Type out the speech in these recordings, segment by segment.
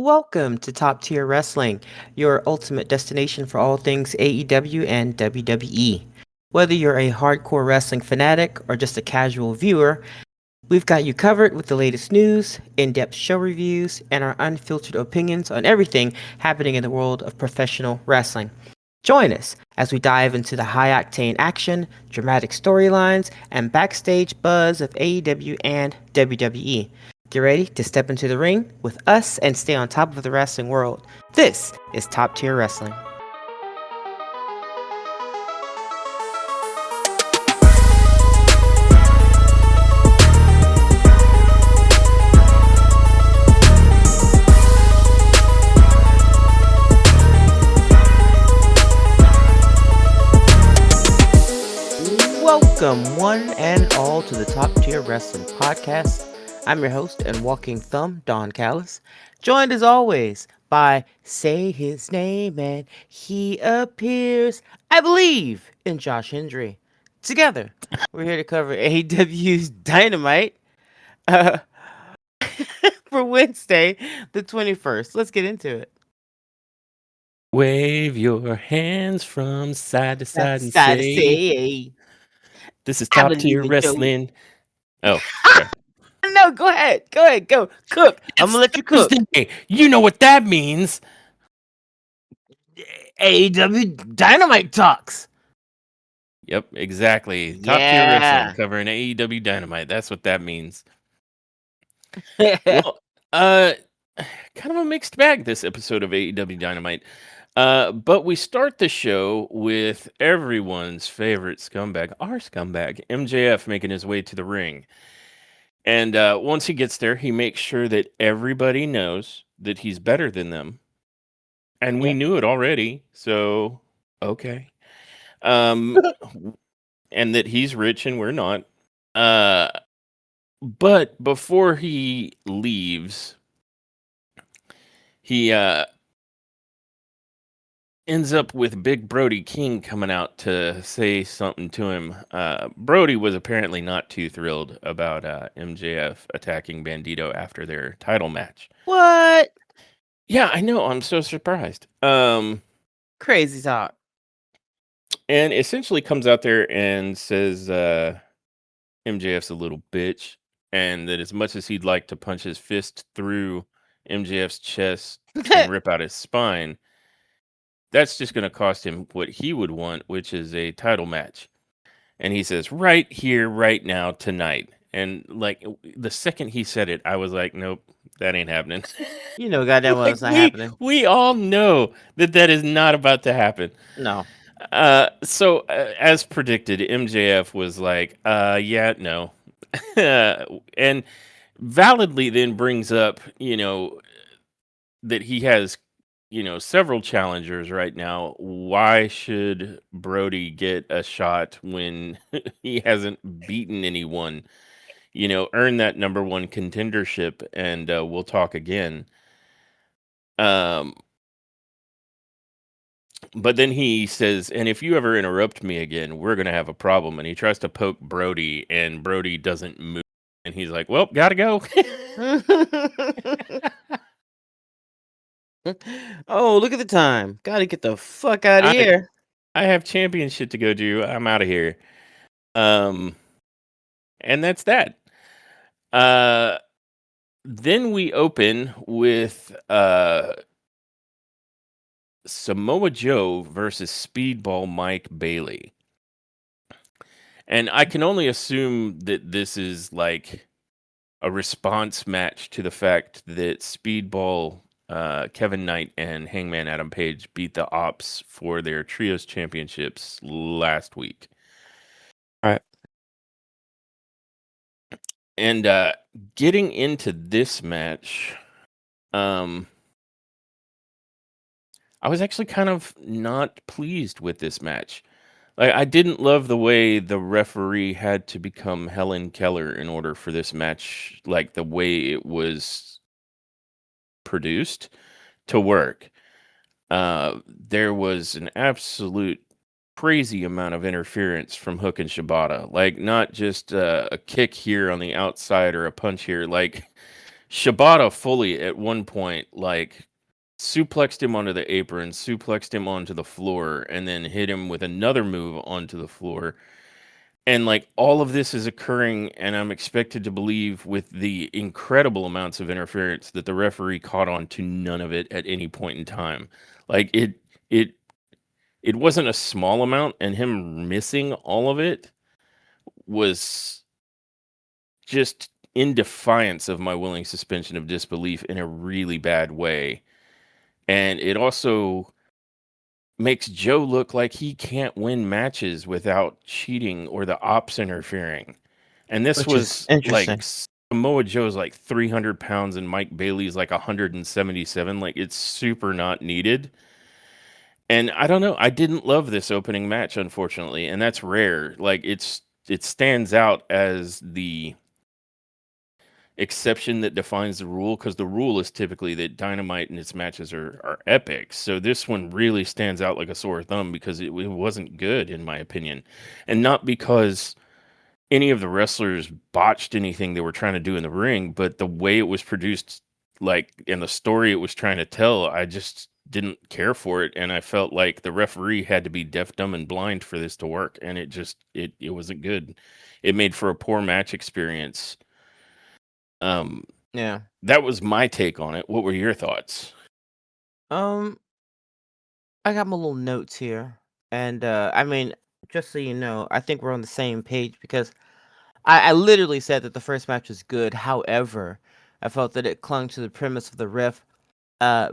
Welcome to Top Tier Wrestling, your ultimate destination for all things AEW and WWE. Whether you're a hardcore wrestling fanatic or just a casual viewer, we've got you covered with the latest news, in depth show reviews, and our unfiltered opinions on everything happening in the world of professional wrestling. Join us as we dive into the high octane action, dramatic storylines, and backstage buzz of AEW and WWE. Get ready to step into the ring with us and stay on top of the wrestling world. This is Top Tier Wrestling. Welcome, one and all, to the Top Tier Wrestling Podcast. I'm your host and walking thumb, Don Callis, joined as always by Say His Name and He Appears, I believe, in Josh Hendry. Together, we're here to cover AEW's Dynamite uh, for Wednesday, the 21st. Let's get into it. Wave your hands from side to side That's and sad to say, say. "This is I top believe tier in Joe. wrestling." Oh, okay. No, go ahead. Go ahead. Go. Cook. I'm going to It's let you cook. Thursday. You know what that means. AEW Dynamite Talks. Yep, exactly. Top tier wrestling Yeah. covering AEW Dynamite. That's what that means. Well, kind of a mixed bag this episode of AEW Dynamite. But we start the show with everyone's favorite scumbag, our scumbag, MJF, making his way to the ring. And once he gets there, he makes sure that everybody knows that he's better than them. And we Yep. knew it already, so okay. Um, and that he's rich and we're not. Uh, but before he leaves, he ends up with Big Brody King coming out to say something to him. Brody was apparently not too thrilled about MJF attacking Bandito after their title match. What? Yeah, I know. I'm so surprised. Crazy talk. And essentially comes out there and says MJF's a little bitch, and that as much as he'd like to punch his fist through MJF's chest and rip out his spine, that's just going to cost him what he would want, which is a title match. And he says, right here, right now, tonight. And like the second he said it, I was like, nope, that ain't happening. You know, goddamn well Like it's not happening. we all know that that is not about to happen. No. So as predicted, MJF was like, yeah, no, and validly then brings up, that he has, several challengers right now. Why should Brody get a shot when he hasn't beaten anyone? Earn that number one contendership, and we'll talk again. Um, But then he says, and if you ever interrupt me again, we're going to have a problem. And he tries to poke Brody, and Brody doesn't move. And he's like, well, gotta go. Oh, look at the time. Gotta get the fuck out of I here. I have championship to go do. I'm out of here. Um, and that's that. Uh, then we open with Samoa Joe versus Speedball Mike Bailey. And I can only assume that this is like a response match to the fact that Speedball, Kevin Knight, and Hangman Adam Page beat the Ops for their Trios Championships last week. All right. And getting into this match, I was actually kind of not pleased with this match. Like, I didn't love the way the referee had to become Helen Keller in order for this match, like the way it was produced, to work. There was an absolute crazy amount of interference from Hook and Shibata. Like, not just a kick here on the outside or a punch here. Like, Shibata fully at one point like suplexed him onto the apron, suplexed him onto the floor, and then hit him with another move onto the floor. And like all of this is occurring, and I'm expected to believe with the incredible amounts of interference that the referee caught on to none of it at any point in time. Like it it wasn't a small amount, and him missing all of it was just in defiance of my willing suspension of disbelief in a really bad way. And it also makes Joe look like he can't win matches without cheating or the ops interfering. And this which is was like interesting. Samoa Joe's like 300 pounds and Mike Bailey's like 177. Like it's super not needed. And I don't know. I didn't love this opening match, unfortunately, and that's rare. Like it stands out as the exception that defines the rule because the rule is typically that Dynamite and its matches are epic. So this one really stands out like a sore thumb because it wasn't good in my opinion, and not because any of the wrestlers botched anything they were trying to do in the ring, but the way it was produced, like in the story it was trying to tell, I just didn't care for it, and I felt like the referee had to be deaf, dumb, and blind for this to work, and it wasn't good. It made for a poor match experience. Um, Yeah. that was my take on it. What were your thoughts? Um, I got my little notes here, and I mean, just so you know, I think we're on the same page because I literally said that the first match was good. However, I felt that it clung to the premise of the ref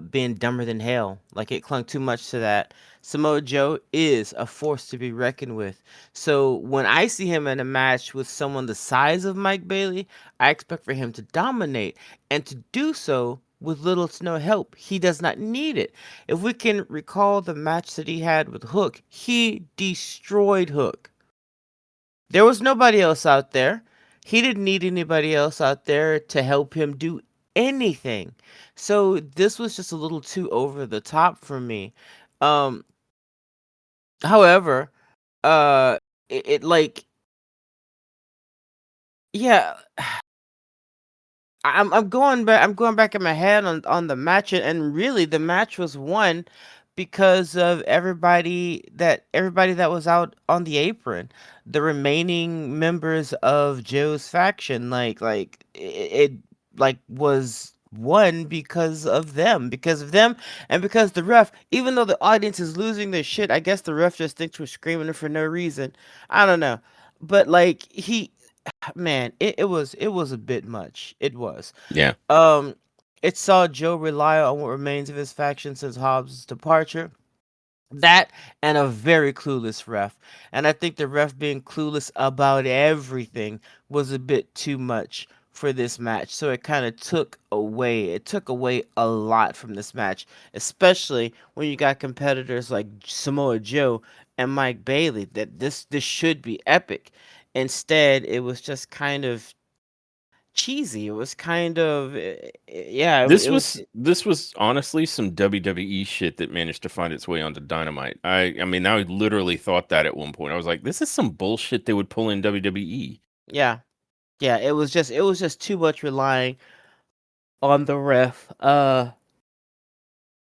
being dumber than hell. Like it clung too much to that. Samoa Joe is a force to be reckoned with. So when I see him in a match with someone the size of Mike Bailey, I expect for him to dominate and to do so with little to no help. He does not need it. If we can recall the match that he had with Hook, he destroyed Hook. There was nobody else out there. He didn't need anybody else out there to help him do anything. So this was just a little too over the top for me. Um however, it like yeah, I'm going back in my head on the match, and really the match was won because of everybody that was out on the apron. The remaining members of Joe's faction, it like was won because of them, and because the ref, even though the audience is losing their shit, I guess the ref just thinks we're screaming for no reason. I don't know. But like man, it was a bit much. It was. Yeah. Um, it saw Joe rely on what remains of his faction since Hobbs' departure. That and a very clueless ref. And I think the ref being clueless about everything was a bit too much for this match. So it took away a lot from this match, especially when you got competitors like Samoa Joe and Mike Bailey that this should be epic. Instead, it was just kind of cheesy. It was kind of yeah, it was This was honestly some WWE shit that managed to find its way onto Dynamite. I mean, I literally thought that at one point. I was like, this is some bullshit they would pull in WWE. yeah. Yeah, it was just too much relying on the ref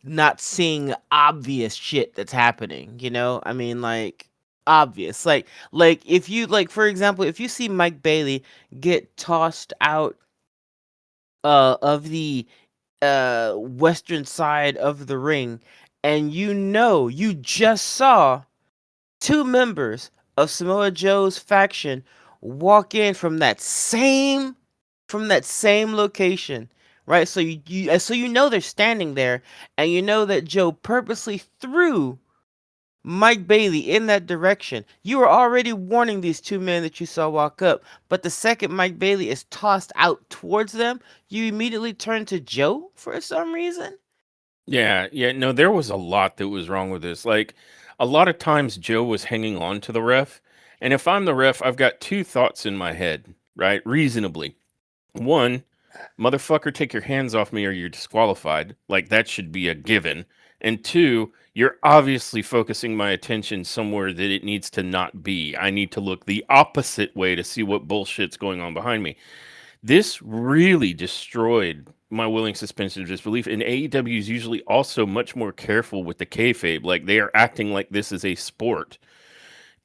not seeing obvious shit that's happening, you know? I mean like obvious. Like if you like for example, if you see Mike Bailey get tossed out of the western side of the ring, and you just saw two members of Samoa Joe's faction walk in from that same location, right? So you know they're standing there, and you know that Joe purposely threw Mike Bailey in that direction. You were already warning these two men that you saw walk up, but the second Mike Bailey is tossed out towards them, you immediately turn to Joe for some reason. Yeah, yeah, no, there was a lot that was wrong with this. Like, a lot of times Joe was hanging on to the ref, and if I'm the ref, I've got two thoughts in my head, right? Reasonably. One, motherfucker, take your hands off me or you're disqualified. Like, that should be a given. And two, you're obviously focusing my attention somewhere that it needs to not be. I need to look the opposite way to see what bullshit's going on behind me. This really destroyed my willing suspension of disbelief. And AEW is usually also much more careful with the kayfabe. Like they are acting like this is a sport,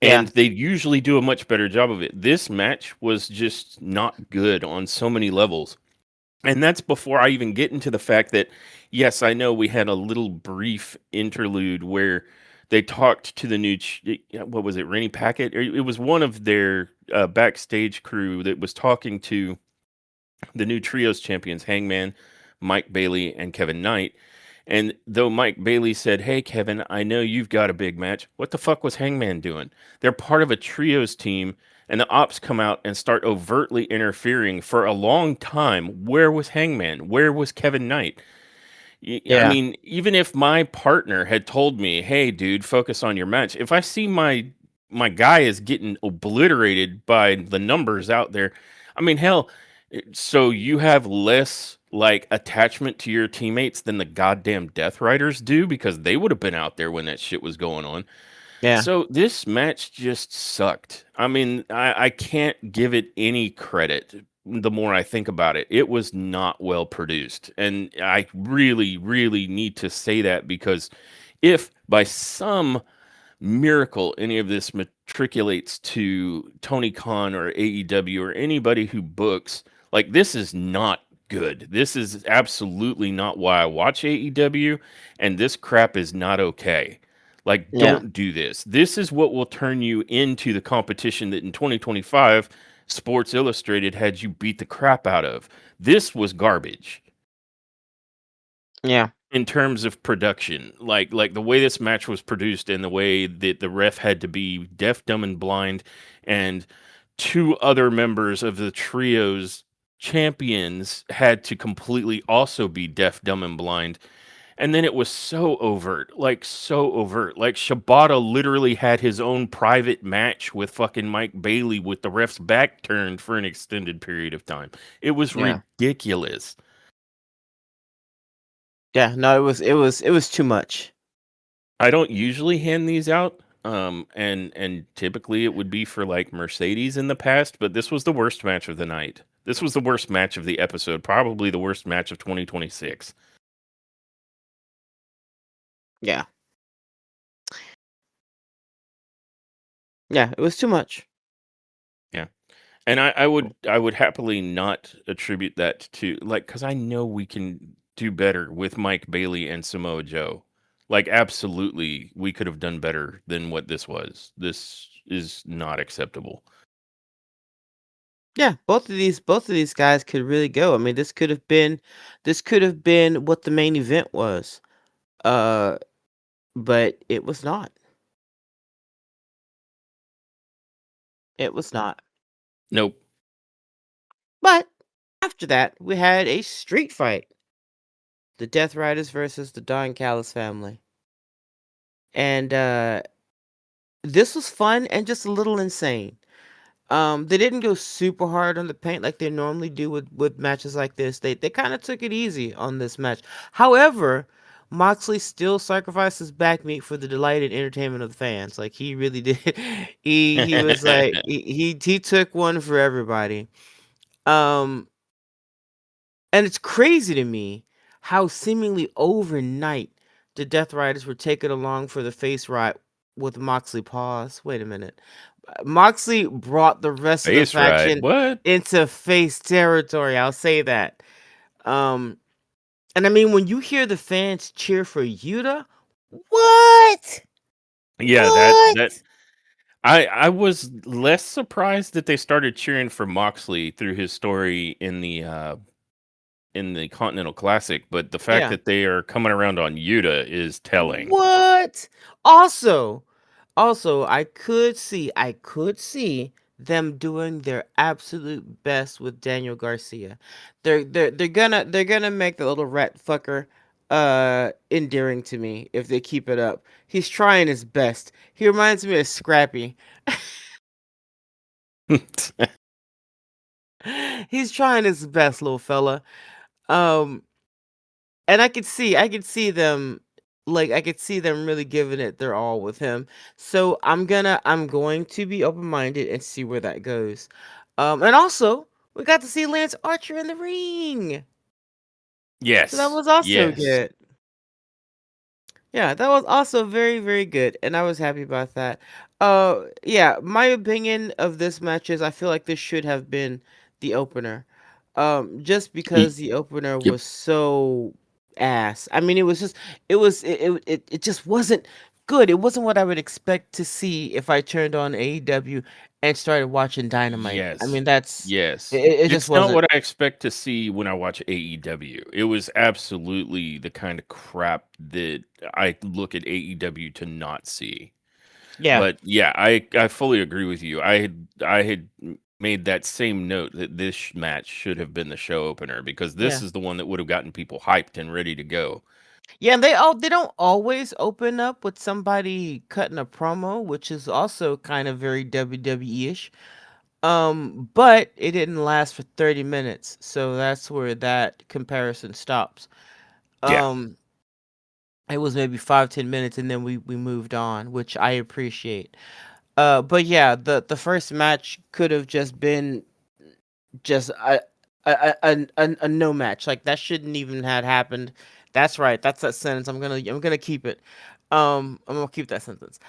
Yeah. and they usually do a much better job of it. This match was just not good on so many levels. And that's before I even get into the fact that, yes, I know we had a little brief interlude where they talked to the new, what was it, Rennie Packett? It was one of their backstage crew that was talking to the new trios champions, Hangman, Mike Bailey, and Kevin Knight. And though Mike Bailey said, "Hey, Kevin, I know you've got a big match," what the fuck was Hangman doing? They're part of a trios team, and the ops come out and start overtly interfering for a long time. Where was Hangman? Where was Kevin Knight? I Yeah. mean, even if my partner had told me, "Hey, dude, focus on your match," if I see my guy is getting obliterated by the numbers out there, I mean, hell, so you have less like attachment to your teammates than the goddamn Death Riders do because they would have been out there when that shit was going on. Yeah. So this match just sucked. I mean, I can't give it any credit the more I think about it. It was not well produced. And I really, really need to say that because if by some miracle any of this matriculates to Tony Khan or AEW or anybody who books, like this is not good. This is absolutely not why I watch AEW, and this crap is not okay. Like, Yeah. don't do this. This is what will turn you into the competition that in 2025 Sports Illustrated had you beat the crap out of. This was garbage Yeah. in terms of production. Like the way this match was produced and the way that the ref had to be deaf, dumb, and blind, and two other members of the trio's champions had to completely also be deaf, dumb, and blind. And then it was so overt, like so overt. Like Shibata literally had his own private match with fucking Mike Bailey with the ref's back turned for an extended period of time. It was Yeah. ridiculous. Yeah. No, it was too much. I don't usually hand these out. And typically it would be for like Mercedes in the past, but this was the worst match of the night. This was the worst match of the episode, probably the worst match of 2026. Yeah. Yeah. It was too much. Yeah. And I would happily not attribute that to like because I know we can do better with Mike Bailey and Samoa Joe. Like absolutely we could have done better than what this was. This is not acceptable. Yeah, both of these guys could really go. I mean, this could have been what the main event was. Uh, but it was not. It was not. Nope. But after that, we had a street fight. The Death Riders versus the Don Callis family. And this was fun and just a little insane. They didn't go super hard on the paint like they normally do with matches like this. They kind of took it easy on this match. However, Moxley still sacrificed his back meat for the delight and entertainment of the fans. Like he really did. He was like he took one for everybody. Um, and it's crazy to me how seemingly overnight the Death Riders were taken along for the face ride with Moxley. Pause. Wait a minute. Moxley brought the rest of the Face ride. faction What? into face territory. I'll say that. Um, and I mean, when you hear the fans cheer for Yuta, what? Yeah, that What? I was less surprised that they started cheering for Moxley through his story in the Continental Classic, but the fact Yeah. that they are coming around on Yuta is telling. What? Also, also, I could see them doing their absolute best with Daniel Garcia. They're gonna make the little rat fucker endearing to me if they keep it up. He's trying his best. He reminds me of Scrappy. He's trying his best, little fella. Um and I could see them I could see them really giving it their all with him. So I'm going to be open-minded and see where that goes. And also We got to see Lance Archer in the ring. So that Yes. was also Yes. good. Yeah, that was also very, very good, and I was happy about that. Yeah, my opinion of this match is I feel like this should have been the opener. Just Y- because the opener Yep. was so ass. I mean, it just wasn't good. It wasn't what I would expect to see if I turned on AEW and started watching Dynamite. I Yes. mean, that's Yes. it just It's not wasn't. what I expect to see when I watch AEW. It was absolutely the kind of crap that I look at AEW to not see. Yeah, But yeah, I fully agree with you. I had made that same note that this match should have been the show opener because this yeah. is the one that would have gotten people hyped and ready to go. Yeah, and they don't always open up with somebody cutting a promo, which is also kind of very WWE-ish. But it didn't last for 30 minutes, so that's where that comparison stops. Yeah. Um, it was maybe 5-10 minutes, and then we moved on, which I appreciate. But yeah, the first match could have just been just a no match. Like that shouldn't even had happened. That's right. That's that sentence. I'm gonna keep it. I'm gonna keep that sentence.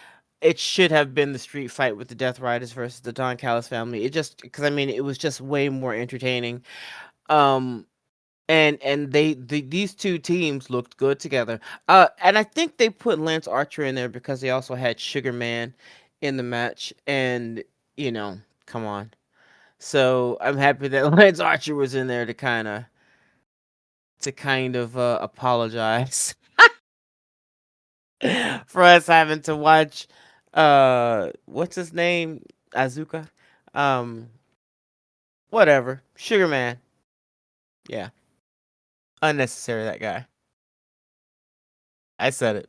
It should have been the street fight with the Death Riders versus the Don Callis family. It just because I mean it was just way more entertaining. Um, and these two teams looked good together. And I think they put Lance Archer in there because they also had Sugar Man in the match. And you know, come on. So I'm happy that Lance Archer was in there to kind of apologize for us having to watch what's his name? Azuka? Um whatever. Sugar Man. Yeah. Unnecessary that guy. I said it.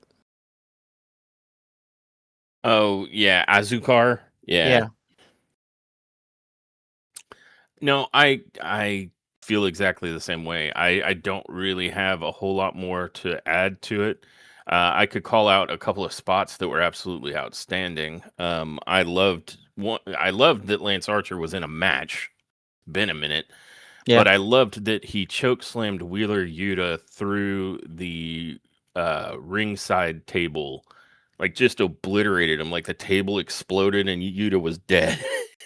Oh, yeah, Azukar. Yeah. Yeah. No, I feel exactly the same way. I don't really have a whole lot more to add to it. I could call out a couple of spots that were absolutely outstanding. I loved that Lance Archer was in a match. Been a minute, Yeah. but I loved that he choke slammed Wheeler Yuta through the ringside table, like just obliterated him. Like the table exploded and Yuta was dead.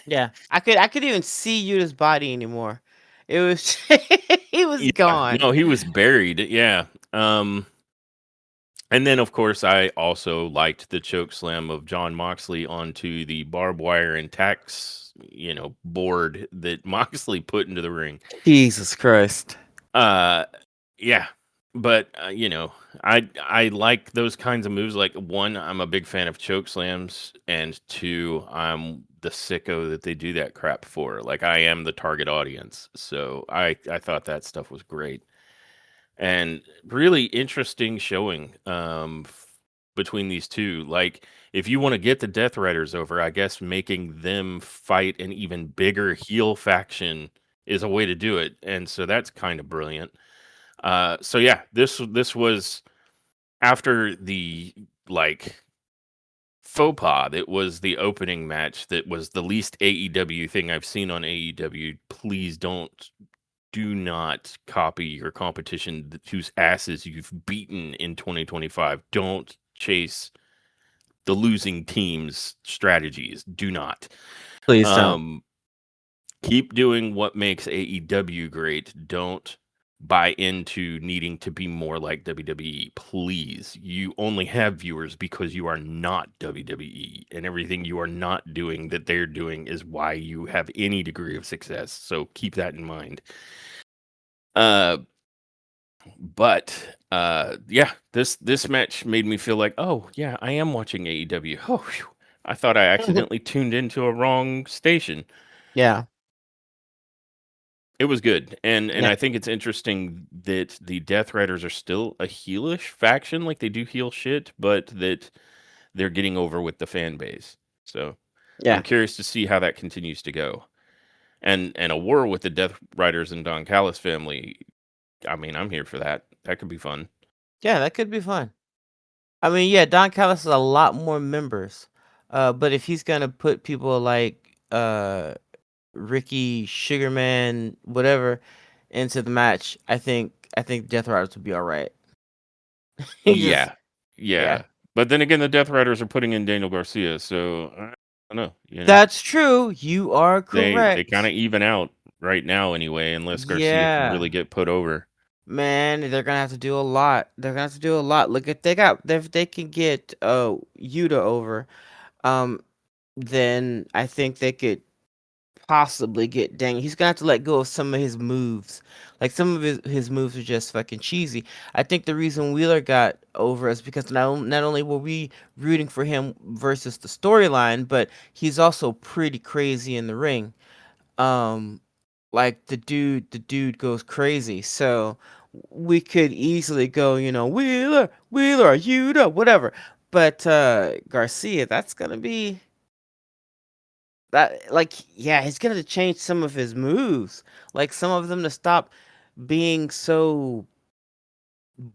Yeah. I could even see Yuta's body anymore. It was he was Yeah, gone. no, he was buried. Yeah. Um, and then of course I also liked the choke slam of John Moxley onto the barbed wire and tax, board that Moxley put into the ring. Jesus Christ. Uh, yeah, but I like those kinds of moves. Like one, I'm a big fan of choke slams, and two, I'm the sicko that they do that crap for. Like I am the target audience, so I thought that stuff was great and really interesting showing between these two. Like if you want to get the Death Riders over, I guess making them fight an even bigger heel faction is a way to do it, and so that's kind of brilliant. So yeah, this was after the like faux pas that was the opening match that was the least AEW thing I've seen on AEW. Please do not copy your competition whose asses you've beaten in 2025. Don't chase the losing team's strategies. Do not. Please don't. Um, Keep doing what makes AEW great. Don't buy into needing to be more like WWE. Please. You only have viewers because you are not WWE, and everything you are not doing that they're doing is why you have any degree of success. So keep that in mind. Uh but yeah, this match made me feel like, oh yeah, I am watching AEW. Oh, phew. I thought I accidentally tuned into a wrong station. Yeah. It was good, and Yeah. I think it's interesting that the Death Riders are still a heelish faction, like they do heel shit, but that they're getting over with the fan base. So I'm Yeah. curious to see how that continues to go. And a war with the Death Riders and Don Callis family. I mean, I'm here for that. That could be fun. Yeah, that could be fun. I mean, yeah, Don Callis has a lot more members. But if he's gonna put people like Ricky Sugarman, whatever, into the match, I think Death Riders would be all right. He just Yeah, yeah. yeah. But then again, the Death Riders are putting in Daniel Garcia, so I don't know. That's true. You are They kind correct. of even out right now anyway, unless Garcia can Yeah. really get put over. Man, they're gonna have to do a lot. They're gonna have to do a lot. Look, if they can get Yuta over, um, then I think they could possibly get Daniel. He's gonna have to let go of some of his moves. Like some of his moves are just fucking cheesy. I think the reason Wheeler got over is because not only were we rooting for him versus the storyline, but he's also pretty crazy in the ring. Um, like the dude goes crazy. So we could easily go, Wheeler, Yuta, whatever. But Garcia, that's gonna be that like yeah, he's gonna change some of his moves. Like some of them to stop being so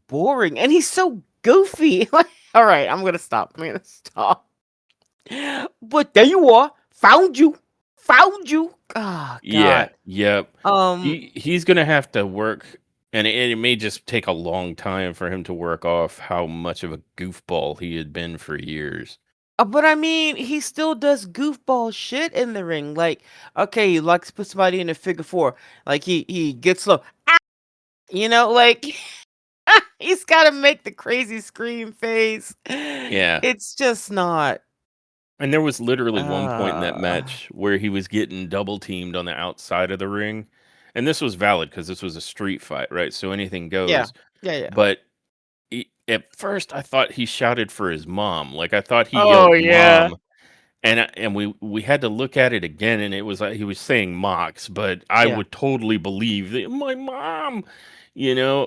boring. And he's so goofy. Like, all right, I'm gonna stop. I'm gonna stop. But there you are. Found you. Found you. Oh Yeah, God. yep. Um He's gonna have to work, and it may just take a long time for him to work off how much of a goofball he had been for years. but I mean, he still does goofball shit in the ring. Like, okay, he likes to put somebody in a figure four. Like he gets low. Ah! Like he's got to make the crazy scream face. Yeah. It's just not. And there was literally one point in that Uh, match where he was getting double teamed on the outside of the ring. And this was valid because this was a street fight, right? So anything yeah, goes. yeah, yeah. But at first, I thought he shouted for his mom. Like, I thought he Oh yelled yeah, "mom," and we had to look at it again, and it was like he was saying Mox, but I yeah. would totally believe that my mom,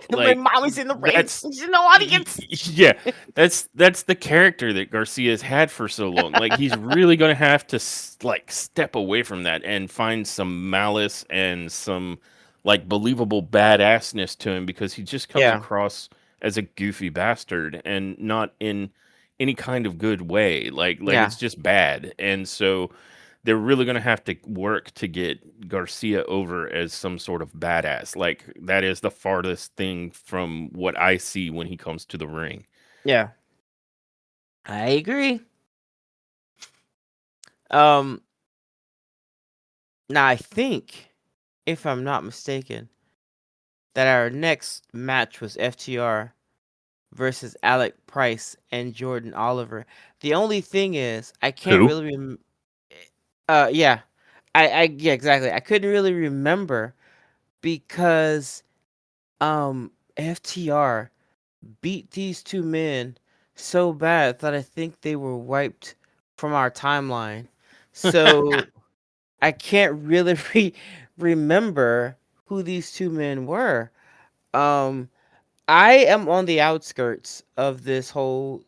My like mommy's in the ring. that's She's in the audience. yeah, that's the character that Garcia's had for so long. Like he's really gonna have to like step away from that and find some malice and some like believable badassness to him because he just comes Yeah, across as a goofy bastard and not in any kind of good way. Like yeah, it's just bad. And so they're really going to have to work to get Garcia over as some sort of badass. Like that is the farthest thing from what I see when he comes to the ring. yeah. I agree. Um, Now I think, if I'm not mistaken, that our next match was FTR versus Alec Price and Jordan Oliver. The only thing is, I can't Who? really yeah. Yeah, exactly. I couldn't really remember because FTR beat these two men so bad that I think they were wiped from our timeline. So I can't really remember who these two men were. Um I am on the outskirts of this whole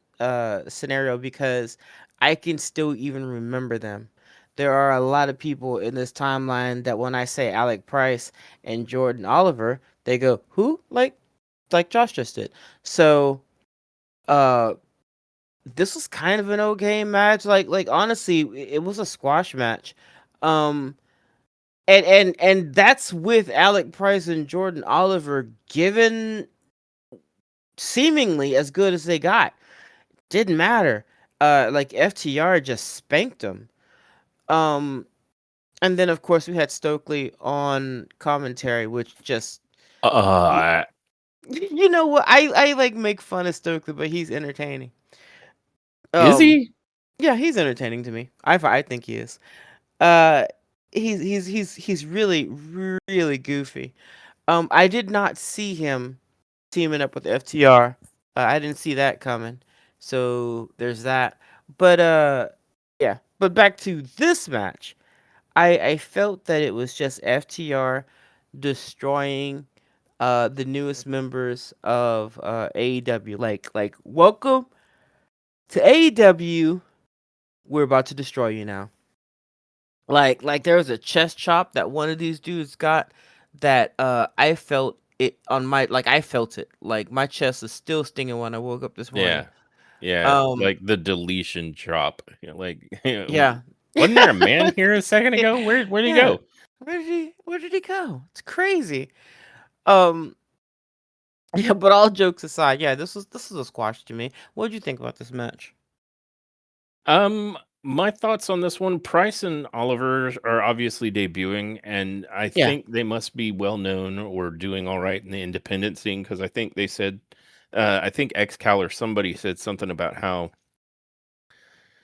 scenario because I can still even remember them. There are a lot of people in this timeline that when I say Alec Price and Jordan Oliver, they go, "Who?" Like Josh just did. So, uh this was kind of an okay match. Like honestly, it was a squash match. Um and that's with Alec Price and Jordan Oliver given seemingly as good as they got. Didn't matter. Like FTR just spanked them. Um, and then of course we had Stokely on commentary, which just y- Uh, you know what? I like make fun of Stokely, but he's entertaining. is Um, he? yeah, he's entertaining to me. I think he is. Uh, he's really really goofy. I did not see him teaming up with FTR. I didn't see that coming. So there's that. But yeah. But back to this match. I felt that it was just FTR destroying the newest members of AEW. Like welcome to AEW. We're about to destroy you now. Like there was a chest chop that one of these dudes got that I felt it on my like I felt it. Like my chest is still stinging when I woke up this morning. Yeah, yeah. Um Like the deletion drop. Like, yeah. wasn't there a man here a second ago? Where'd he Yeah. go? Where did he go? It's crazy. Um, yeah, but all jokes aside, yeah, this was a squash to me. What did you think about this match? My thoughts on this one, Price and Oliver are obviously debuting, and I Yeah, think they must be well known or doing all right in the independent scene because I think they said, I think XCal or somebody said something about how,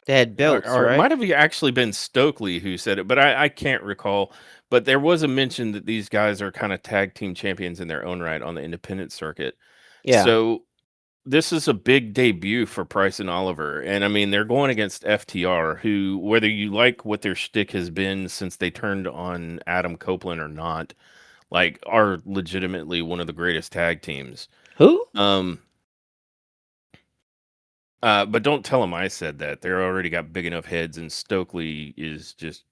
they had belts, or it right? might have actually been Stokely who said it, but I can't recall. But there was a mention that these guys are kind of tag team champions in their own right on the independent circuit. Yeah. So this is a big debut for Price and Oliver, and I mean they're going against FTR, who, whether you like what their shtick has been since they turned on Adam Copeland or not, like are legitimately one of the greatest tag teams. Who? Um, but don't tell them I said that. They're already got big enough heads, and Stokely is just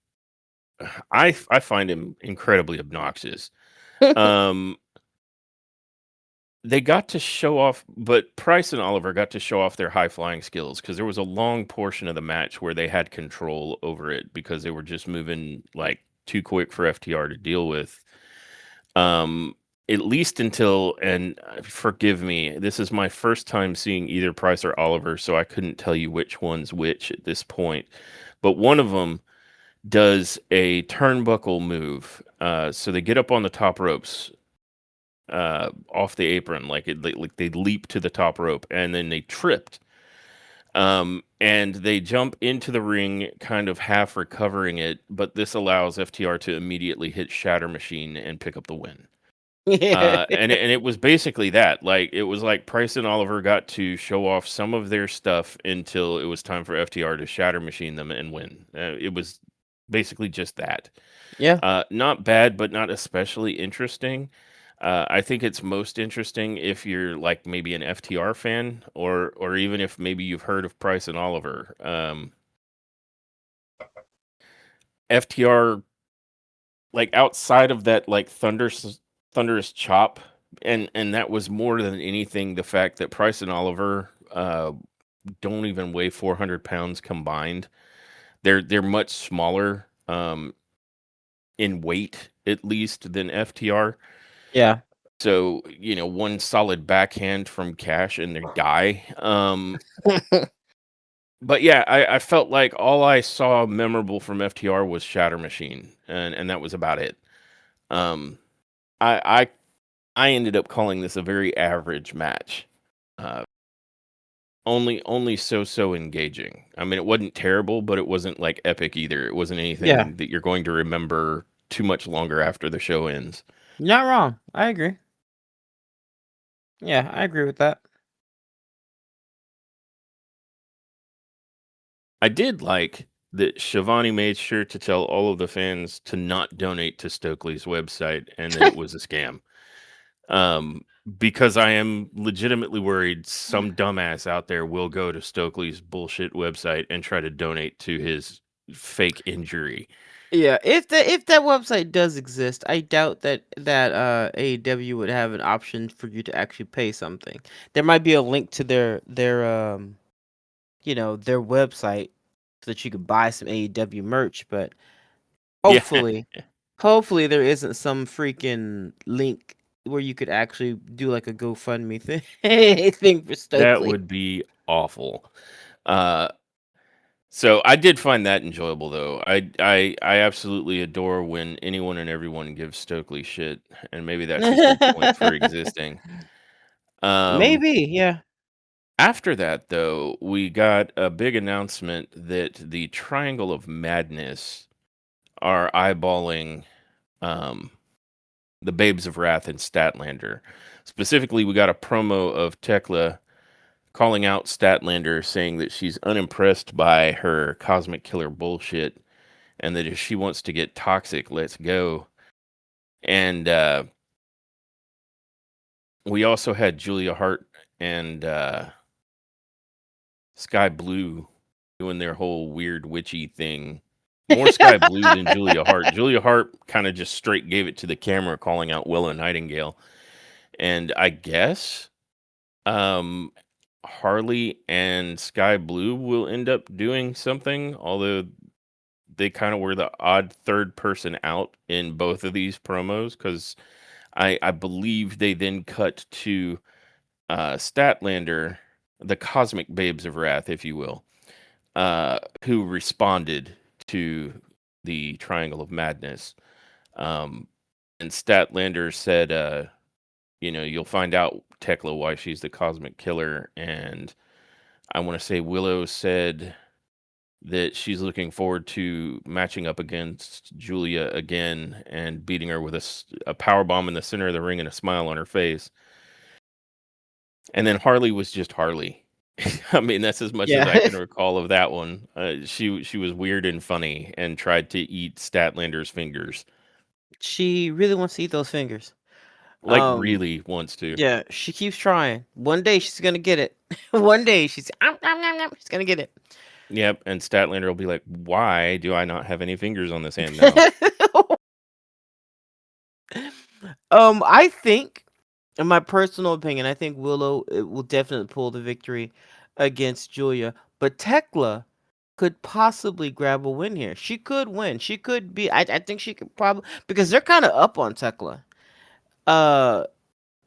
I find him incredibly obnoxious. Um, They got to show off, but Price and Oliver got to show off their high flying skills because there was a long portion of the match where they had control over it because they were just moving like too quick for FTR to deal with. Um, at least until, and forgive me, this is my first time seeing either Price or Oliver, so I couldn't tell you which one's which at this point. But one of them does a turnbuckle move. So they get up on the top ropes off the apron, like they leap to the top rope and then they tripped. And they jump into the ring, kind of half recovering it, but this allows FTR to immediately hit Shatter Machine and pick up the win. Yeah. And it was basically that. Like it was like Price and Oliver got to show off some of their stuff until it was time for FTR to Shatter Machine them and win. It was basically just that. Yeah. Not bad, but not especially interesting. I think it's most interesting if you're like maybe an FTR fan, or even if maybe you've heard of Price and Oliver. FTR, like outside of that like thunderous chop, and that was more than anything the fact that Price and Oliver don't even weigh 400 pounds combined. They're much smaller in weight at least than FTR. Yeah. So, one solid backhand from Cash and they die. But yeah, I felt like all I saw memorable from FTR was Shatter Machine, and that was about it. Um, I I ended up calling this a very average match. Uh, only so engaging. I mean, it wasn't terrible, but it wasn't like epic either. It wasn't Yeah. anything that you're going to remember too much longer after the show ends. You're not wrong. I agree. Yeah, I agree with that. I did like that Shivani made sure to tell all of the fans to not donate to Stokely's website and that it was a scam. Um, because I am legitimately worried some dumbass out there will go to Stokely's bullshit website and try to donate to his fake injury. Yeah, if that website does exist, I doubt that AEW would have an option for you to actually pay something. There might be a link to their website so that you could buy some AEW merch, but Yeah, hopefully, hopefully there isn't some freaking link where you could actually do like a GoFundMe thing thing for that Stokely. would be awful. Uh, so I did find that enjoyable though. I absolutely adore when anyone and everyone gives Stokely shit, and maybe that's his whole point for existing. Um, Maybe, yeah. After that, though, we got a big announcement that the Triangle of Madness are eyeballing um, the Babes of Wrath and Statlander. Specifically, we got a promo of Tekla calling out Statlander, saying that she's unimpressed by her cosmic killer bullshit, and that if she wants to get toxic, let's go. And we also had Julia Hart and Sky Blue doing their whole weird witchy thing. More Sky Blue than Julia Hart. Julia Hart kind of just straight gave it to the camera, calling out Willow Nightingale. And I guess um, Harley and Sky Blue will end up doing something, although they kind of were the odd third person out in both of these promos because I believe they then cut to Statlander, the Cosmic Babes of Wrath, if you will, who responded to the Triangle of Madness. Um, and Statlander said, you'll find out, Tekla, why she's the Cosmic Killer. And I want to say Willow said that she's looking forward to matching up against Julia again and beating her with a power bomb in the center of the ring and a smile on her face. And then Harley was just Harley. I mean, that's as much as I Yeah. can recall of that one. She was weird and funny and tried to eat Statlander's fingers, She really wants to eat those fingers. like Um, really wants to. yeah, she keeps trying. One day she's gonna get it. One day she's gonna get it. Yep, and Statlander will be like, "Why do I not have any fingers on this hand now?" I think, in my personal opinion, I think Willow will definitely pull the victory against Julia, but Tekla could possibly grab a win here. She could win. She could be. I think she could probably, because they're kind of up on Tekla. Uh,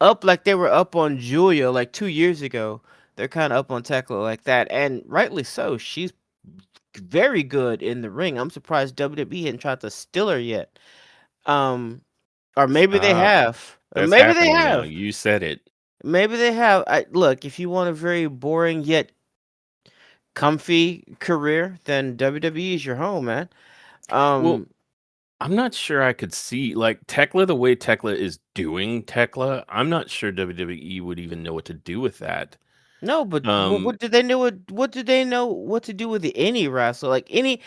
Up like they were up on Julia like 2 years ago. They're kind of up on Tekla like that, and rightly so. She's very good in the ring. I'm surprised WWE hadn't tried to steal her yet. Um, or maybe they Stop. have. That's Maybe they happening now. have. You said it. Maybe they have. Look, if you want a very boring yet comfy career, then WWE is your home, man. Well, Um, I'm not sure I could see like Tekla the way Tekla is doing Tekla. I'm not sure WWE would even know what to do with that. no, but Um, what did they know? What did they know what to do with any wrestler? Like any,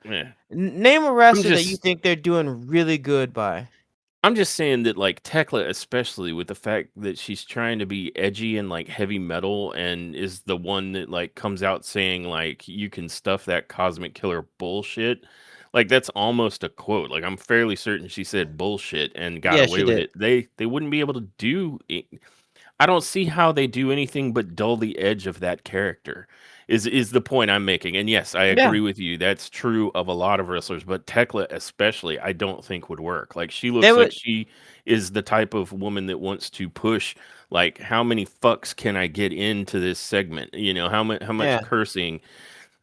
eh. name a I'm wrestler that you just think they're doing really good by. I'm just saying that like Tekla, especially with the fact that she's trying to be edgy and like heavy metal and is the one that like comes out saying like you can stuff that cosmic killer bullshit. Like that's almost a quote. Like I'm fairly certain she said bullshit and got Yeah, she away with did. it. They wouldn't be able to do it. I don't see how they do anything but dull the edge of that character. Is the point I'm making. And yes, I Yeah, agree with you. That's true of a lot of wrestlers, but Tekla especially, I don't think would work. Like she they looks like would. she is the type of woman that wants to push like how many fucks can I get into this segment? How much Yeah. cursing?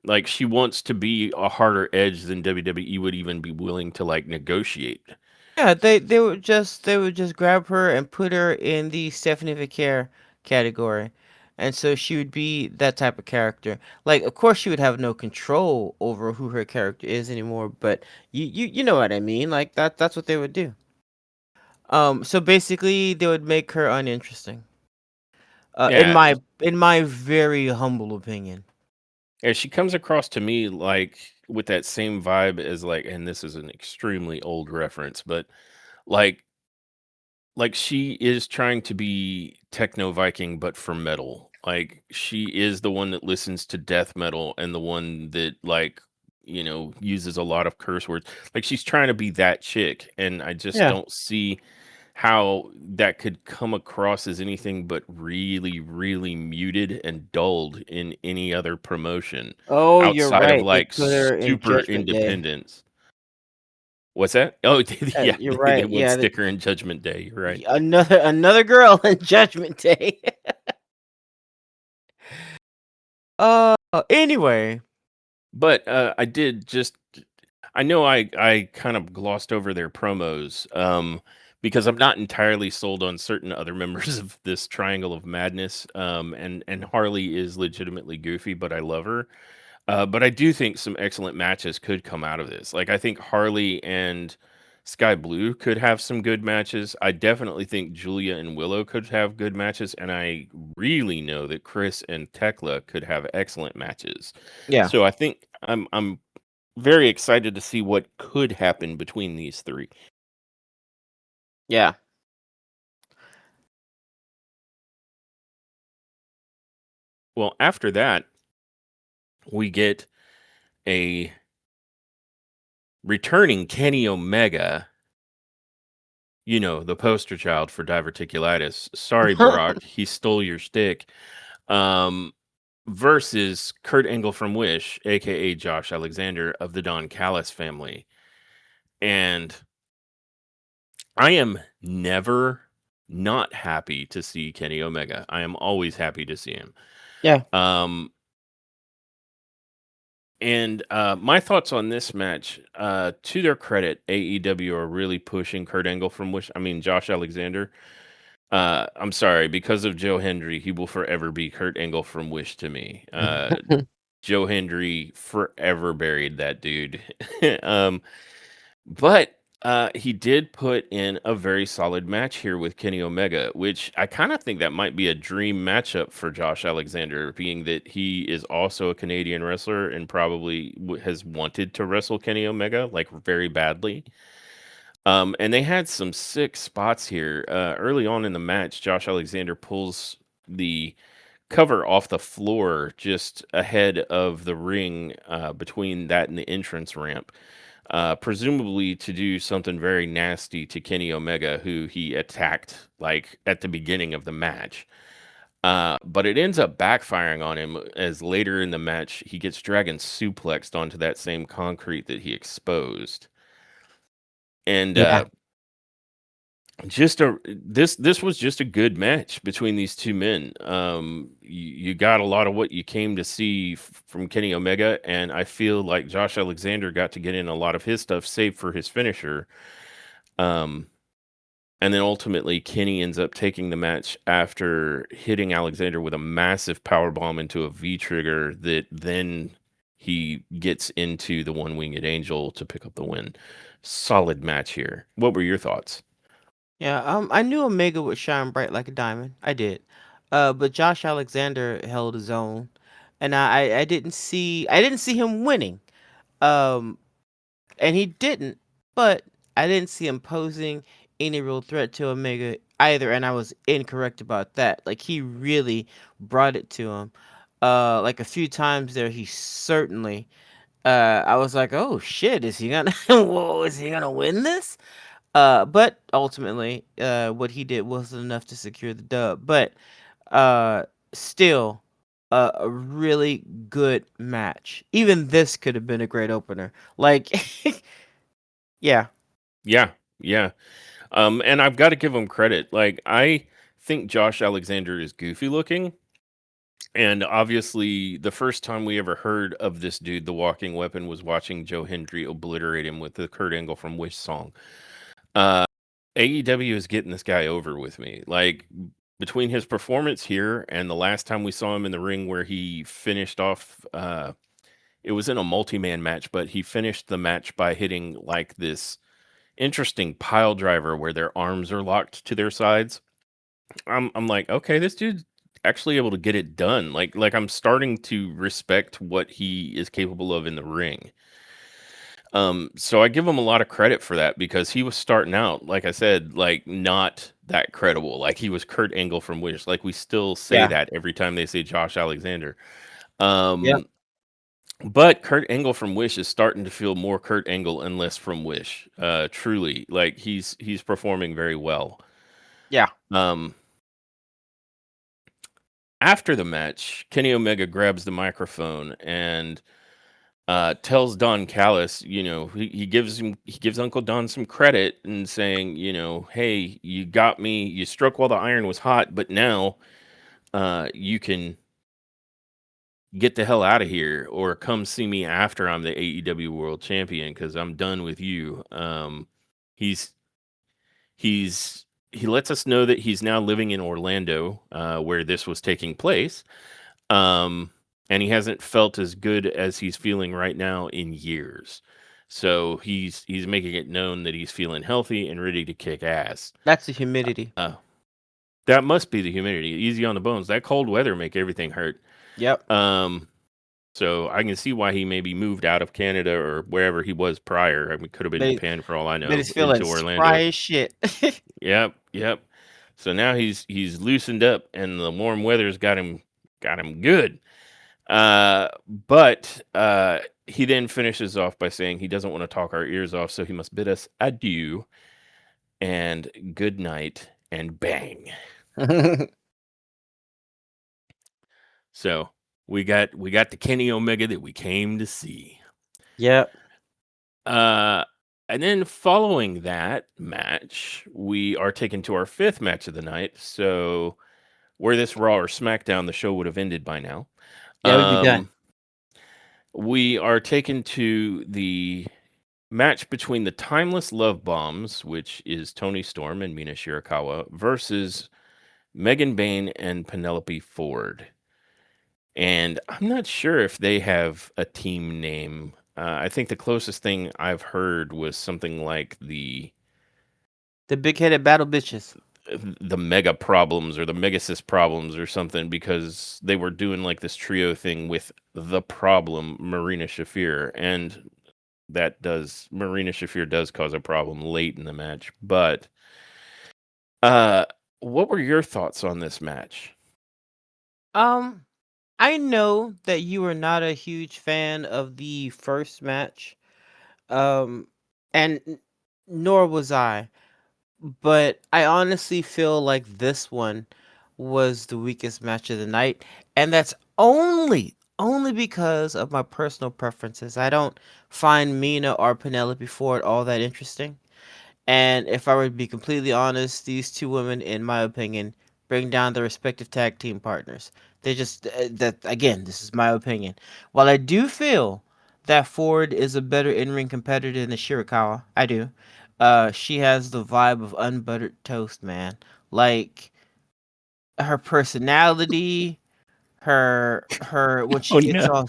Like she wants to be a harder edge than WWE would even be willing to like negotiate. Yeah, they would just grab her and put her in the Stephanie Vicaire category. And so she would be that type of character. Like, of course, she would have no control over who her character is anymore, but you know what I mean. Like that's what they would do. So basically, they would make her uninteresting. In Yeah, my very humble opinion. yeah, she comes across to me like with that same vibe as like, and this is an extremely old reference, but like she is trying to be techno Viking, but for metal. Like she is the one that listens to death metal and the one that like uses a lot of curse words. Like she's trying to be that chick, and I just Yeah. don't see how that could come across as anything but really, really muted and dulled in any other promotion Oh, you're outside of right. They like put her in super Judgment Day. independence. What's that? Oh, yeah, You're they right. would Yeah, stick her in Judgment Day. You're right. another girl in Judgment Day. Anyway. But I did just I know I kind of glossed over their promos because I'm not entirely sold on certain other members of this Triangle of Madness. And Harley is legitimately goofy, but I love her. But I do think some excellent matches could come out of this. Like I think Harley and Sky Blue could have some good matches. I definitely think Julia and Willow could have good matches, and I really know that Chris and Tekla could have excellent matches. Yeah. So I think I'm very excited to see what could happen between these three. Yeah. Well, after that, we get a returning Kenny Omega, the poster child for diverticulitis. Sorry, Brock, he stole your stick. Um, versus Kurt Angle from Wish, aka Josh Alexander of the Don Callis family. And I am never not happy to see Kenny Omega. I am always happy to see him. Yeah. Um, and my thoughts on this match, to their credit, AEW are really pushing Kurt Angle from Wish. I mean, Josh Alexander. I'm sorry, because of Joe Hendry, he will forever be Kurt Angle from Wish to me. Joe Hendry forever buried that dude. um, but he did put in a very solid match here with Kenny Omega, which I kind of think that might be a dream matchup for Josh Alexander, being that he is also a Canadian wrestler and probably has wanted to wrestle Kenny Omega like very badly. And they had some sick spots here. Early on in the match, Josh Alexander pulls the cover off the floor just ahead of the ring, between that and the entrance ramp, presumably to do something very nasty to Kenny Omega, who he attacked like at the beginning of the match. But it ends up backfiring on him as later in the match he gets dragon suplexed onto that same concrete that he exposed. And Yeah. just a this was just a good match between these two men. You got a lot of what you came to see from Kenny Omega, and I feel like Josh Alexander got to get in a lot of his stuff, save for his finisher. Um, and then ultimately, Kenny ends up taking the match after hitting Alexander with a massive power bomb into a V trigger. That then he gets into the one winged angel to pick up the win. Solid match here. What were your thoughts? Yeah, I knew Omega would shine bright like a diamond. I did. But Josh Alexander held his own, and I didn't see him winning. Um, and he didn't, but I didn't see him posing any real threat to Omega either, and I was incorrect about that. Like he really brought it to him. Like a few times there, he certainly. I was like, oh shit, is he gonna? Whoa, is he gonna win this? But ultimately, what he did wasn't enough to secure the dub. But uh, still, a really good match. Even this could have been a great opener. Like, yeah, Yeah, yeah. And I've got to give him credit. Like, I think Josh Alexander is goofy looking. And obviously, the first time we ever heard of this dude, the walking weapon, was watching Joe Hendry obliterate him with the Kurt Angle from Wish song. Uh, AEW is getting this guy over with me. Like, between his performance here and the last time we saw him in the ring where he finished off, it was in a multi man match, but he finished the match by hitting like this interesting pile driver where their arms are locked to their sides. I'm like, okay, this dude's actually able to get it done. Like I'm starting to respect what he is capable of in the ring. So I give him a lot of credit for that because he was starting out, like I said, like not that credible. Like he was Kurt Angle from Wish. Like we still say yeah, that every time they say Josh Alexander. yep. Um, but Kurt Angle from Wish is starting to feel more Kurt Angle and less from Wish. Truly, like he's performing very well. Yeah. Um, After the match, Kenny Omega grabs the microphone and tells Don Callis, he gives Uncle Don some credit and saying, hey, you got me, you struck while the iron was hot, but now you can get the hell out of here or come see me after I'm the AEW World Champion because I'm done with you. He's he lets us know that he's now living in Orlando, where this was taking place. Um, and he hasn't felt as good as he's feeling right now in years. So he's making it known that he's feeling healthy and ready to kick ass. That's the humidity. Uh, that must be the humidity. Easy on the bones. That cold weather make everything hurt. Yep. Um, so I can see why he maybe moved out of Canada or wherever he was prior. I mean, could have been But, Japan for all I but know, it's feeling into spry Orlando. as shit. Yep, yep. So now he's loosened up, and the warm weather's got him good. But he then finishes off by saying he doesn't want to talk our ears off, so he must bid us adieu and good night and bang. So we got the Kenny Omega that we came to see. Yep. Uh, and then following that match, we are taken to our fifth match of the night. So where this Raw or SmackDown, the show would have ended by now. Yeah, we'd be done. Um, we are taken to the match between the Timeless Love Bombs, which is Tony Storm and Mina Shirakawa, versus Megan Bayne and Penelope Ford. And I'm not sure if they have a team name. I think the closest thing I've heard was something like The big-headed battle bitches. the Mega Problems or the Megasis Problems or something, because they were doing like this trio thing with the Problem, Marina Shafir, and Marina Shafir does cause a problem late in the match. But uh, what were your thoughts on this match? Um, I know that you are not a huge fan of the first match. Um, and nor was I. But I honestly feel like this one was the weakest match of the night, and that's only because of my personal preferences. I don't find Mina or Penelope Ford all that interesting. And if I were to be completely honest, these two women, in my opinion, bring down their respective tag team partners. They just that again. This is my opinion. While I do feel that Ford is a better in-ring competitor than Shirakawa, I do. She has the vibe of unbuttered toast, man. Like her personality, her Oh no.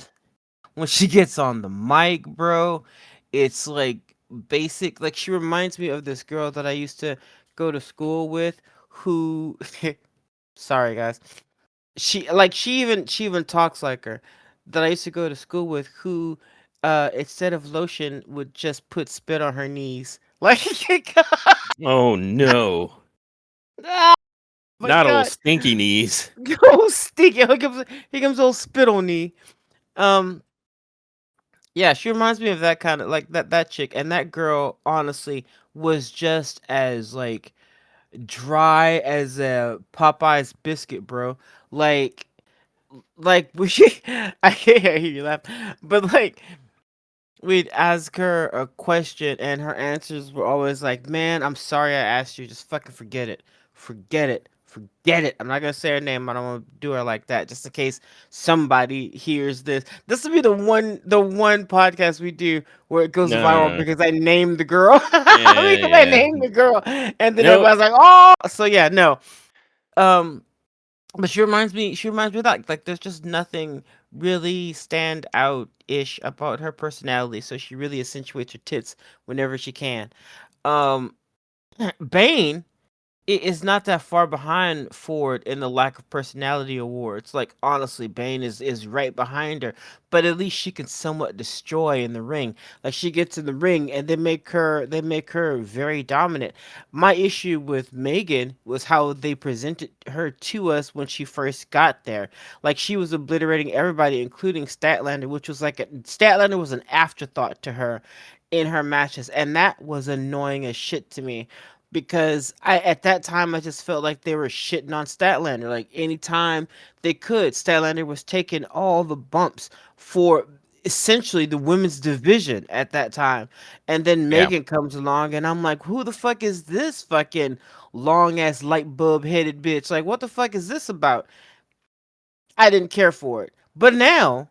when she gets on the mic, bro, it's like basic. Like she reminds me of this girl that I used to go to school with who sorry guys. She even talks like her that I used to go to school with who instead of lotion would just put spit on her knees. Like Oh no. oh my Not old god. stinky knees. Oh sticky. Here comes old spit on knee. Um Yeah, she reminds me of that kind of like that chick, and that girl honestly was just as like dry as a Popeye's biscuit, bro. Like we I can't hear you laugh, but like we'd ask her a question and her answers were always like, "Man, I'm sorry I asked you. Just fucking forget it. Forget it. Forget it." I'm not gonna say her name. I don't want to do her like that, just in case somebody hears this. This will be the one podcast we do where it goes No, viral no, no. because I named the girl. Yeah, Because I yeah. named the girl, and then No, everybody's like, "Oh!" So yeah, no. Um, but she reminds me of that. Like there's just nothing really stand out ish about her personality. So she really accentuates her tits whenever she can. Um Bane is not that far behind Ford in the lack of personality awards. Like honestly, Bane is right behind her, but at least she can somewhat destroy in the ring. Like she gets in the ring and they make her very dominant. My issue with Megan was how they presented her to us when she first got there. Like she was obliterating everybody, including Statlander, which was like Statlander was an afterthought to her in her matches, and that was annoying as shit to me because I at that time I just felt like they were shitting on Statlander. Like anytime they could, Statlander was taking all the bumps for essentially the women's division at that time. And then yeah. Megan comes along and I'm like, who the fuck is this fucking long ass light bulb headed bitch? Like what the fuck is this about? I didn't care for it. But now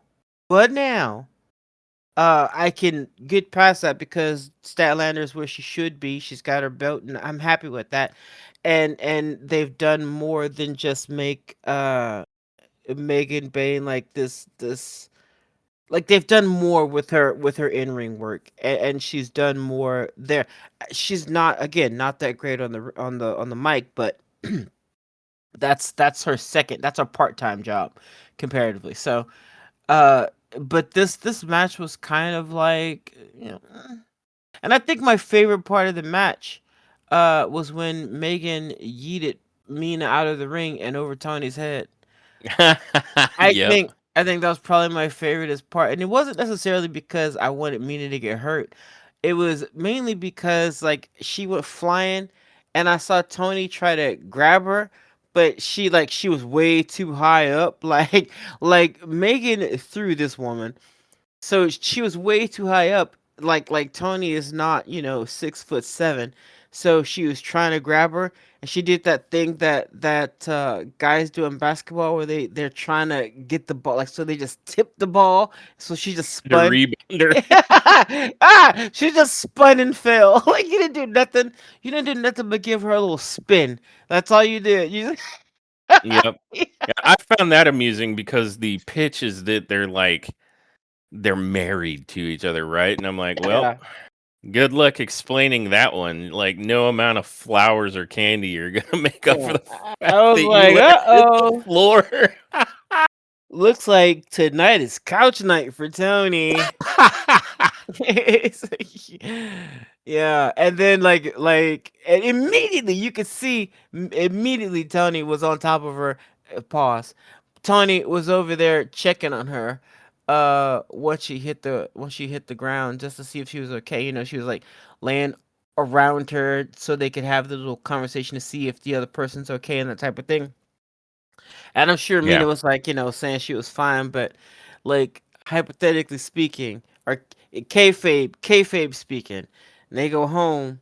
I can get past that because Statlander is where she should be. She's got her belt, and I'm happy with that. And they've done more than just make Megan Bayne like this like they've done more with her in ring work, and she's done more there. She's not again not that great on the mic, but that's her second. That's her part time job comparatively. So uh, but this match was kind of like, and I think my favorite part of the match, was when Megan yeeted Mina out of the ring and over Tony's head. I Yep. think I think that was probably my favoriteest part, and it wasn't necessarily because I wanted Mina to get hurt. It was mainly because like she went flying, and I saw Tony try to grab her, but she was way too high up. Like Megan threw this woman, so she was way too high up. Like Tony is not 6'7", so she was trying to grab her, and she did that thing that guys do in basketball where they're trying to get the ball, like, so they just tip the ball, so she just The spun. rebounder. She just spun and fell. Like, you didn't do nothing. You didn't do nothing but give her a little spin. That's all you did. You Yep. Yeah, I found that amusing because the pitch is that they're married to each other, right? And I'm like, well, yeah. good luck explaining that one. Like, no amount of flowers or candy are gonna make up for Yeah. the I fact was that you like, let her hit the uh-oh. floor. Looks like tonight is couch night for Tony. It's like- yeah, and then and immediately you could see immediately Tony was on top of her. Pause. Tony was over there checking on her. Once she hit the ground, just to see if she was okay. She was like laying around her so they could have the little conversation to see if the other person's okay and that type of thing. And I'm sure Yeah. Mina was like, saying she was fine, but like hypothetically speaking, or kayfabe speaking, and they go home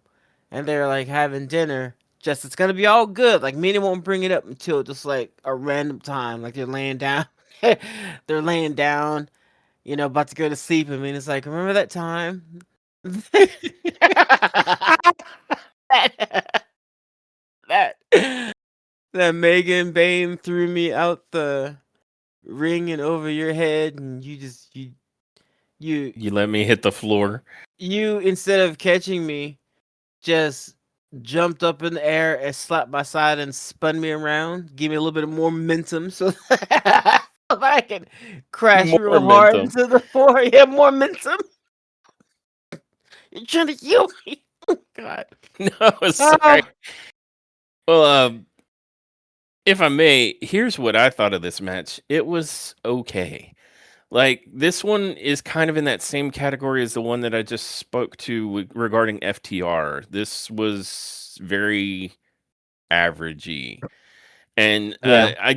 and they're like having dinner. Just it's gonna be all good. Like Mina won't bring it up until just like a random time. Like they're laying down, they're laying down, about to go to sleep. And Mina's like, remember that time? that that that Megan Bane threw me out the ringing over your head, and you You let me hit the floor. you instead of catching me, just jumped up in the air and slapped my side and spun me around, give me a little bit of more momentum so that I can crash More real hard mental. into the floor. Yeah, more momentum. You're trying to kill me. God. No, sorry. Oh, Well, if I may, here's what I thought of this match. It was okay. Like, this one is kind of in that same category as the one that I just spoke to regarding FTR. This was very averagey. And yeah,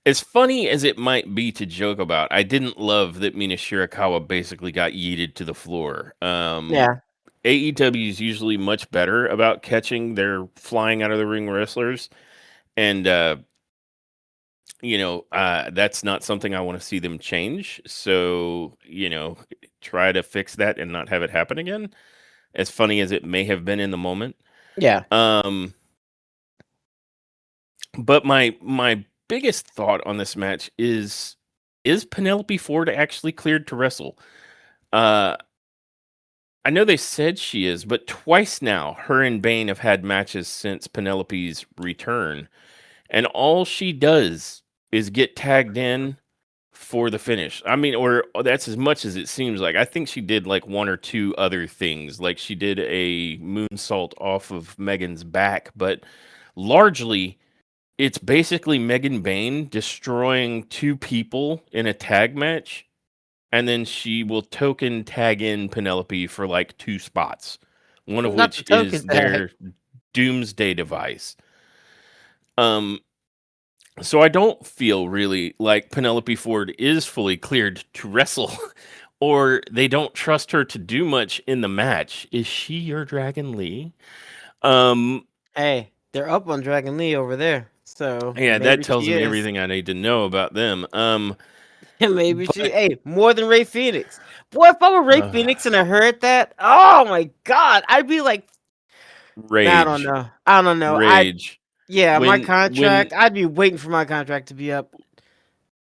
as funny as it might be to joke about, I didn't love that Mina Shirakawa basically got yeeted to the floor. yeah. AEW is usually much better about catching their flying out of the ring wrestlers. And, that's not something I want to see them change. So, try to fix that and not have it happen again. As funny as it may have been in the moment. Yeah. Um, but my biggest thought on this match is Penelope Ford actually cleared to wrestle? Uh, I know they said she is, but twice now, her and Bane have had matches since Penelope's return, and all she does is get tagged in for the finish. I mean, or that's as much as it seems like. I think she did like one or two other things, like she did a moonsault off of Megan's back, but largely it's basically Megan Bane destroying two people in a tag match, and then she will token tag in Penelope for like two spots, one of Not the which token is tag. their doomsday device. Um, so I don't feel really like Penelope Ford is fully cleared to wrestle, or they don't trust her to do much in the match. Is she your Dragon Lee? Um, Hey, they're up on Dragon Lee over there, so yeah, that maybe tells she me is. everything I need to know about them. Maybe she. But Hey, more than Ray Phoenix. Boy, if I were Ray uh, Phoenix and I heard that, oh my god, I'd be like, I don't rage, know. I don't know. rage. Yeah, my When contract. when I'd be waiting for my contract to be up.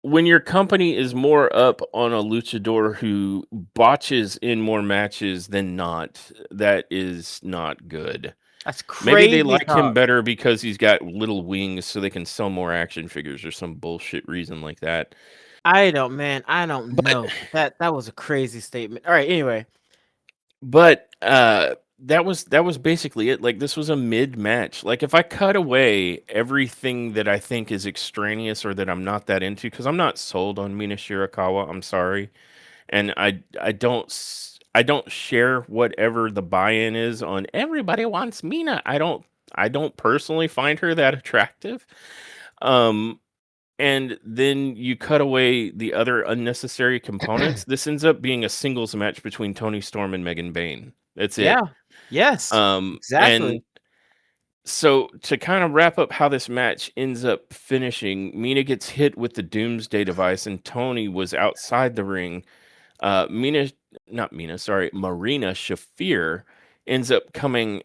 when your company is more up on a luchador who botches in more matches than not, that is not good. That's Maybe they crazy like him talk. better because he's got little wings so they can sell more action figures or some bullshit reason like that. I don't But know. That was a crazy statement. All right, anyway. but that was basically it. Like, this was a mid match. Like, if I cut away everything that I think is extraneous or that I'm not that into, because I'm not sold on Mina Shirakawa, I'm sorry. And I don't share whatever the buy-in is on everybody wants Mina. I don't personally find her that attractive. Um, and then you cut away the other unnecessary components. This ends up being a singles match between Tony Storm and Megan Bayne. That's it. Yeah. Yes. And Exactly. so to kind of wrap up how this match ends up finishing, Mina gets hit with the Doomsday device, and Tony was outside the ring. Mina, not Mina, sorry, Marina Shafir ends up coming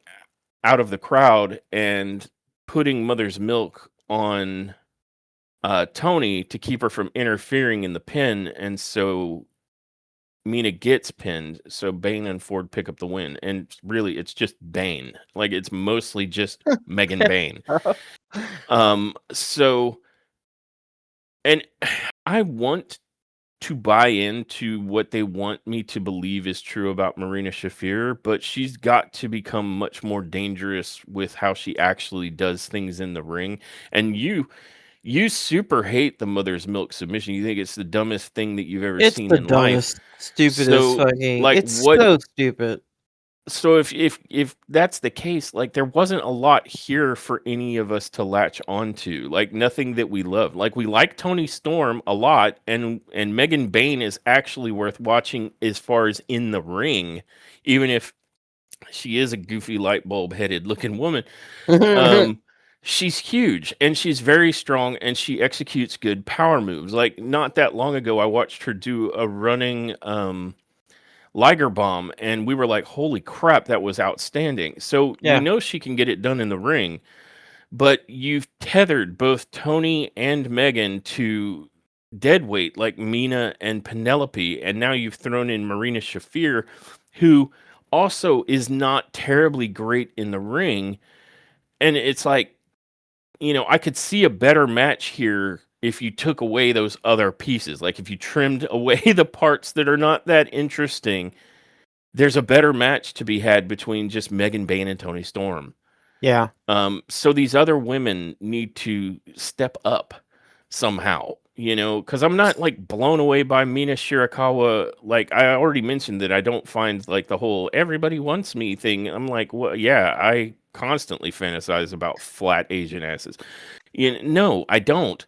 out of the crowd and putting Mother's Milk on Tony to keep her from interfering in the pin, and so Mina gets pinned. So Bane and Ford pick up the win, and really, it's just Bane. Like it's mostly just Megan Bane. So and I want to buy into what they want me to believe is true about Marina Shafir, but she's got to become much more dangerous with how she actually does things in the ring. And you super hate the mother's milk submission. You think it's the dumbest thing that you've ever It's seen the in life. dumbest, stupidest So fucking. like It's what so stupid. so if that's the case, like there wasn't a lot here for any of us to latch onto. Like nothing that we love. Like we like Tony Storm a lot, and Megan Bain is actually worth watching as far as in the ring, even if she is a goofy light bulb headed looking woman. Um she's huge and she's very strong and she executes good power moves. Like not that long ago I watched her do a running Liger bomb, and we were like, "Holy crap, that was outstanding!" So we Yeah. know she can get it done in the ring, but you've tethered both Tony and Megan to dead weight like Mina and Penelope, and now you've thrown in Marina Shafir, who also is not terribly great in the ring. And it's like, I could see a better match here if you took away those other pieces. Like if you trimmed away the parts that are not that interesting, there's a better match to be had between just Megan Bayne and Tony Storm. Yeah. So these other women need to step up somehow, because I'm not like blown away by Mina Shirakawa. Like I already mentioned that I don't find like the whole everybody wants me thing. I'm like, well, yeah, I constantly fantasize about flat Asian asses. No, I don't.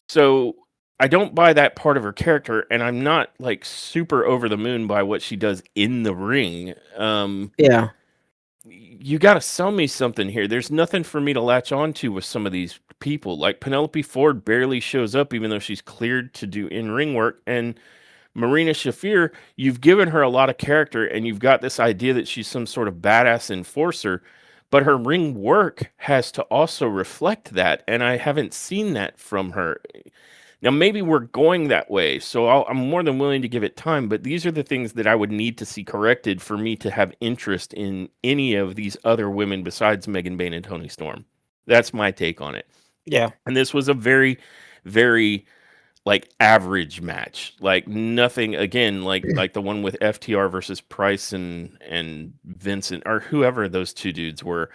So I don't buy that part of her character, and I'm not like super over the moon by what she does in the ring. Yeah. You got to sell me something here. There's nothing for me to latch on to with some of these people. Like Penelope Ford barely shows up, even though she's cleared to do in ring work, and Marina Shafir, you've given her a lot of character and you've got this idea that she's some sort of badass enforcer, but her ring work has to also reflect that. And I haven't seen that from her. Now, maybe we're going that way, so I'm more than willing to give it time, but these are the things that I would need to see corrected for me to have interest in any of these other women besides Megan Bayne and Tony Storm. That's my take on it. Yeah. And this was a very, very like average match. Like nothing again like the one with FTR versus Price and Vincent or whoever those two dudes were.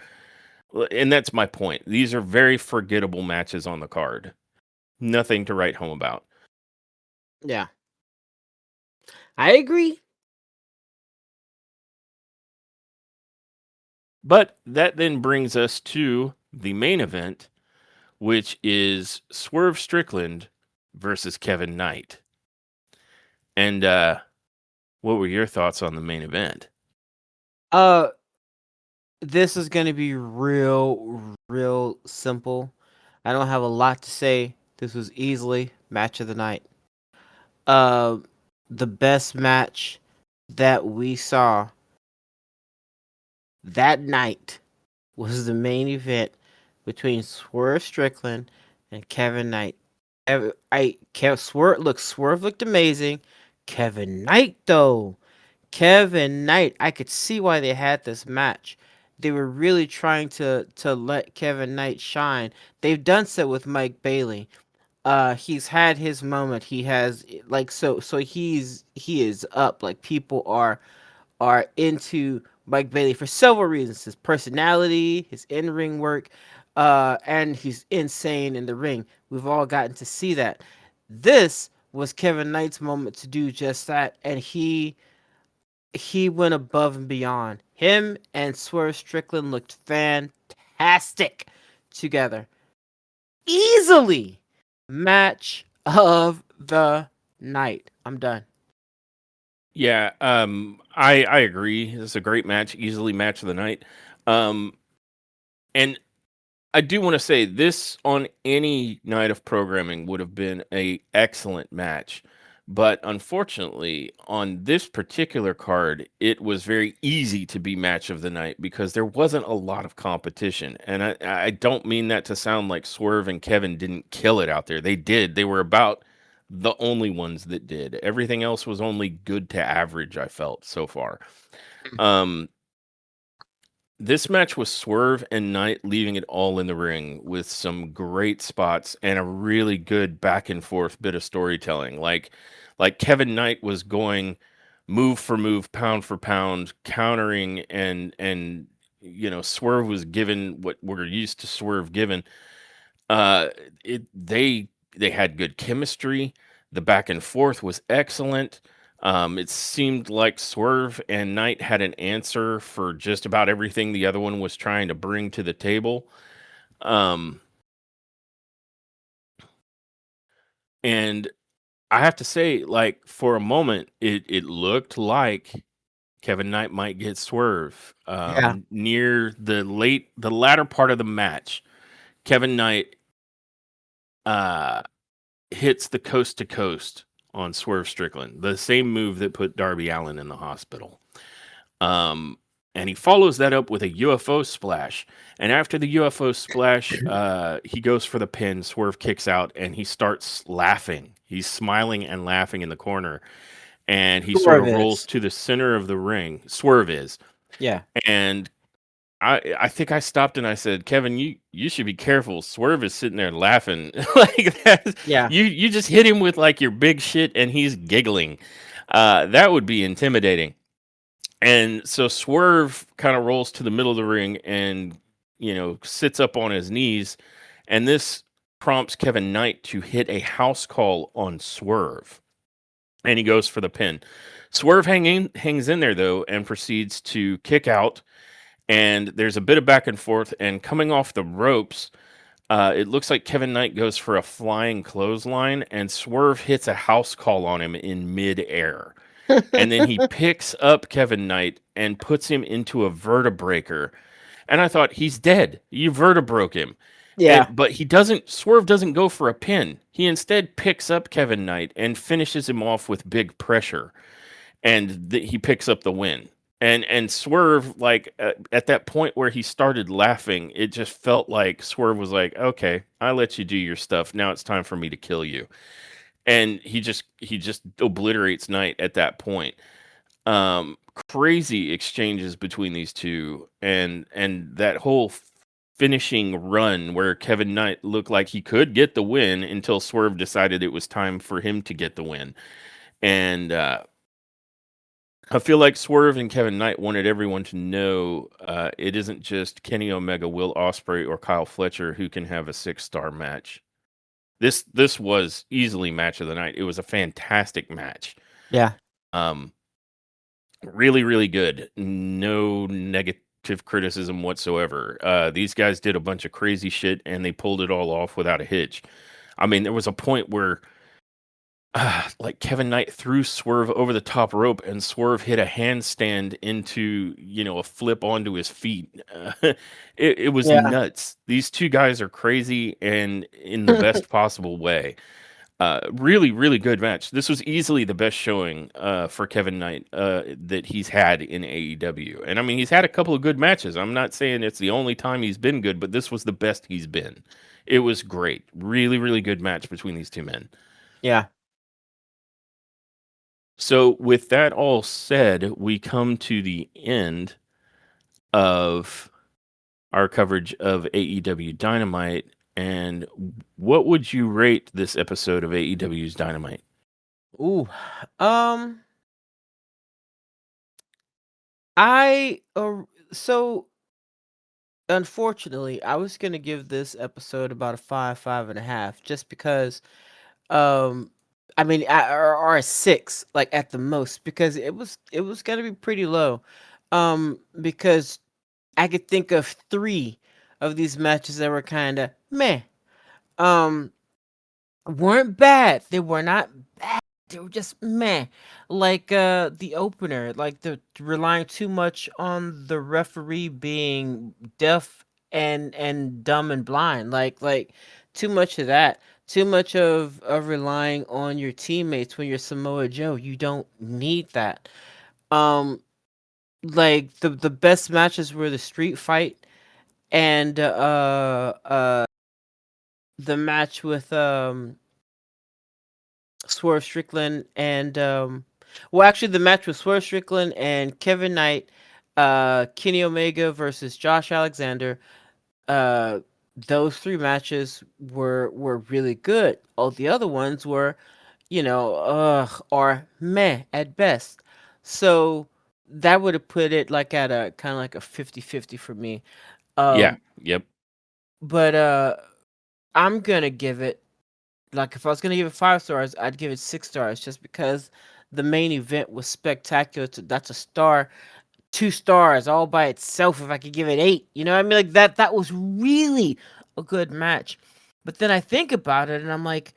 And that's my point. These are very forgettable matches on the card. Nothing to write home about. Yeah. I agree. But that then brings us to the main event, which is Swerve Strickland versus Kevin Knight. And what were your thoughts on the main event? Uh, this is gonna be real simple. I don't have a lot to say. This was easily match of the night. Uh, the best match that we saw that night was the main event between Swerve Strickland and Kevin Knight. Swerve looked amazing. Kevin Knight though, Kevin Knight, I could see why they had this match. They were really trying to let Kevin Knight shine. They've done so with Mike Bailey. He's had his moment. He has like so he is up. Like people are into Mike Bailey for several reasons: his personality, his in-ring work, and he's insane in the ring. We've all gotten to see that. This was Kevin Knight's moment to do just that, and he went above and beyond. Him and Swerve Strickland looked fantastic together. easily match of the night. I'm done. Yeah, I agree. It's a great match, easily match of the night. Um, and I do want to say this on any night of programming would have been a excellent match. But unfortunately, on this particular card, it was very easy to be match of the night because there wasn't a lot of competition. And I don't mean that to sound like Swerve and Kevin didn't kill it out there. They did. They were about the only ones that did. Everything else was only good to average, I felt so far. Um, this match was Swerve and Knight leaving it all in the ring with some great spots and a really good back and forth bit of storytelling. Like Kevin Knight was going move for move, pound for pound, countering and Swerve was given what we're used to Swerve given. Uh, it they had good chemistry. The back and forth was excellent. It seemed like Swerve and Knight had an answer for just about everything the other one was trying to bring to the table. Um, and I have to say, like for a moment, it looked like Kevin Knight might get Swerve Yeah. near the latter part of the match. Kevin Knight uh, hits the coast to coast on Swerve Strickland, the same move that put Darby Allin in the hospital. Um, and he follows that up with a UFO splash. And after the UFO splash, he goes for the pin. Swerve kicks out and he starts laughing. He's smiling and laughing in the corner. And he sort Swerve of rolls is. to the center of the ring. Swerve is. Yeah. And I think I stopped and I said, Kevin, you should be careful. Swerve is sitting there laughing like that. Yeah. You just hit him with like your big shit and he's giggling. That would be intimidating. And so Swerve kind of rolls to the middle of the ring and sits up on his knees, and this prompts Kevin Knight to hit a house call on Swerve, and he goes for the pin. Swerve hangs in there though and proceeds to kick out, and there's a bit of back and forth, and coming off the ropes, it looks like Kevin Knight goes for a flying clothesline, and Swerve hits a house call on him in midair. And then he picks up Kevin Knight and puts him into a vertebreaker. And I thought, he's dead. You vertebroke him. Yeah. But he doesn't, Swerve doesn't go for a pin. He instead picks up Kevin Knight and finishes him off with big pressure. And he picks up the win. And Swerve, like at that point where he started laughing, it just felt like Swerve was like, okay, I let you do your stuff. Now it's time for me to kill you. And he just obliterates Knight at that point. Um, Crazy exchanges between these two, and that whole finishing run where Kevin Knight looked like he could get the win until Swerve decided it was time for him to get the win. And I feel like Swerve and Kevin Knight wanted everyone to know it isn't just Kenny Omega, Will Ospreay, or Kyle Fletcher who can have a 6-star match. This was easily match of the night. It was a fantastic match. Yeah. Um, Really, really good. No negative criticism whatsoever. These guys did a bunch of crazy shit and they pulled it all off without a hitch. I mean, there was a point where like Kevin Knight threw Swerve over the top rope and Swerve hit a handstand into, a flip onto his feet. It was Yeah. nuts. These two guys are crazy and in the best possible way. Really, really good match. This was easily the best showing for Kevin Knight that he's had in AEW. And I mean, he's had a couple of good matches. I'm not saying it's the only time he's been good, but this was the best he's been. It was great. Really, really good match between these two men. Yeah. So, with that all said, we come to the end of our coverage of AEW Dynamite. And what would you rate this episode of AEW's Dynamite? Ooh. Um. I so unfortunately, I was gonna give this episode about a 5.5, just because um I mean or a 6, like at the most, because it was gonna be pretty low. Because I could think of 3 of these matches that were kinda meh. um weren't bad. They were not bad. They were just meh. Like the opener, like the relying too much on the referee being deaf and dumb and blind. Like too much of that. Too much of relying on your teammates when you're Samoa Joe. You don't need that. Um like the best matches were the street fight and the match with Swerve Strickland and well, actually the match with Swerve Strickland and Kevin Knight, Kenny Omega versus Josh Alexander. Uh, those three matches were really good. All the other ones were, or meh at best. So that would have put it like at a kind of like a 50-50 for me. Yeah. Um, Yep. but I'm gonna give it, like, if I was gonna give it 5 stars, I'd give it 6 stars just because the main event was spectacular. That's a star, 2 stars all by itself. If I could give it eight, what I mean, like that was really a good match. But then I think about it and I'm like,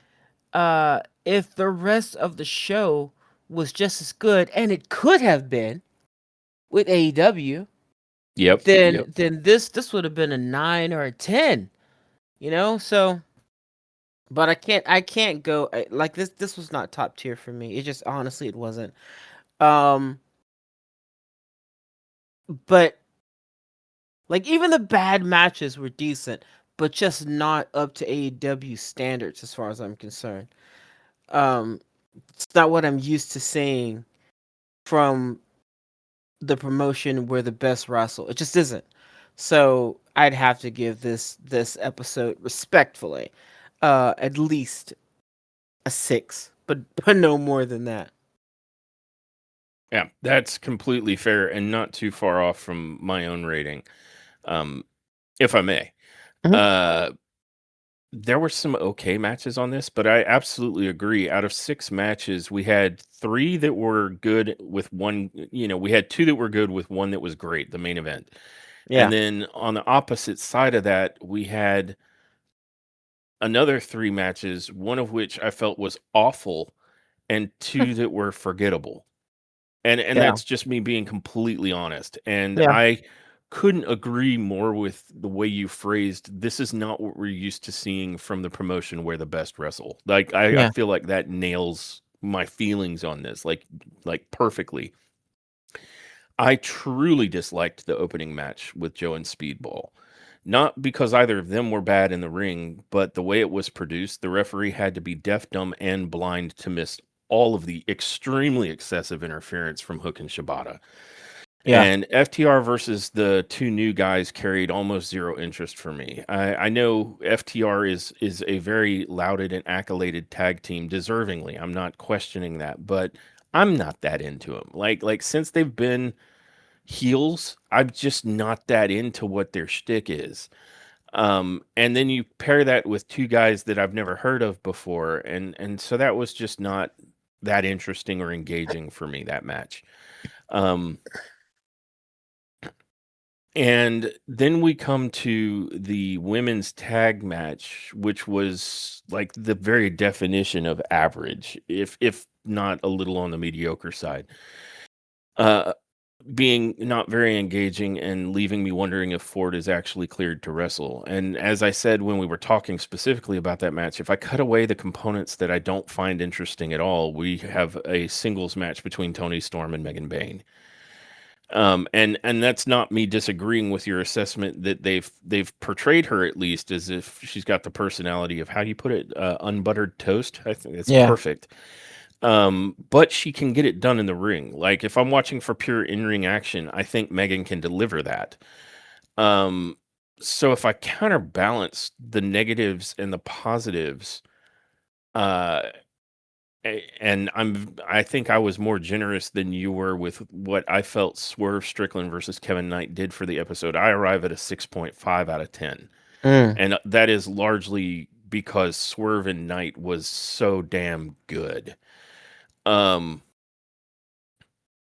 if the rest of the show was just as good, and it could have been with AEW, Yep. then Yep. then this would have been a 9 or a 10. So but I can't go like this was not top tier for me. It just honestly it wasn't. Um but like even the bad matches were decent, but just not up to AEW standards as far as I'm concerned. Um it's not what I'm used to seeing from the promotion where the best wrestle. It just isn't. So I'd have to give this episode respectfully at least a 6, but no more than that. Yeah. That's completely fair and not too far off from my own rating. Um, if I may. Mhm. Uh, there were some okay matches on this, but I absolutely agree. Out of 6 matches, we had 3 that were good with one, we had 2 that were good with one that was great, the main event. And Yeah. then on the opposite side of that, we had another 3 matches, one of which I felt was awful and 2 that were forgettable. And Yeah. that's just me being completely honest, and Yeah. I couldn't agree more with the way you phrased, "This is not what we're used to seeing from the promotion where the best wrestle." Like, I Yeah. feel like that nails my feelings on this, like, perfectly. I truly disliked the opening match with Joe and Speedball. Not because either of them were bad in the ring, but the way it was produced, the referee had to be deaf, dumb, and blind to miss all of the extremely excessive interference from Hook and Shibata. Yeah. And FTR versus the 2 new guys carried almost zero interest for me. I know FTR is a very lauded and accoladed tag team, deservingly. I'm not questioning that, but I'm not that into them. Like since they've been heels, I'm just not that into what their shtick is. And then you pair that with 2 guys that I've never heard of before, and so that was just not that interesting or engaging for me, that match. Um, and then we come to the women's tag match, which was like the very definition of average, if not a little on the mediocre side. Uh, being not very engaging and leaving me wondering if Ford is actually cleared to wrestle. And as I said when we were talking specifically about that match, if I cut away the components that I don't find interesting at all, we have a singles match between Tony Storm and Megan Bayne. And that's not me disagreeing with your assessment that they've portrayed her at least as if she's got the personality of, how do you put it, unbuttered toast. I think it's Yeah. perfect. But she can get it done in the ring. Like, if I'm watching for pure in-ring action, I think Megan can deliver that. Um, so if I counterbalance the negatives and the positives, uh, and I think I was more generous than you were with what I felt Swerve Strickland versus Kevin Knight did for the episode. I arrive at a 6.5 out of 10. Mm. And that is largely because Swerve and Knight was so damn good. Um,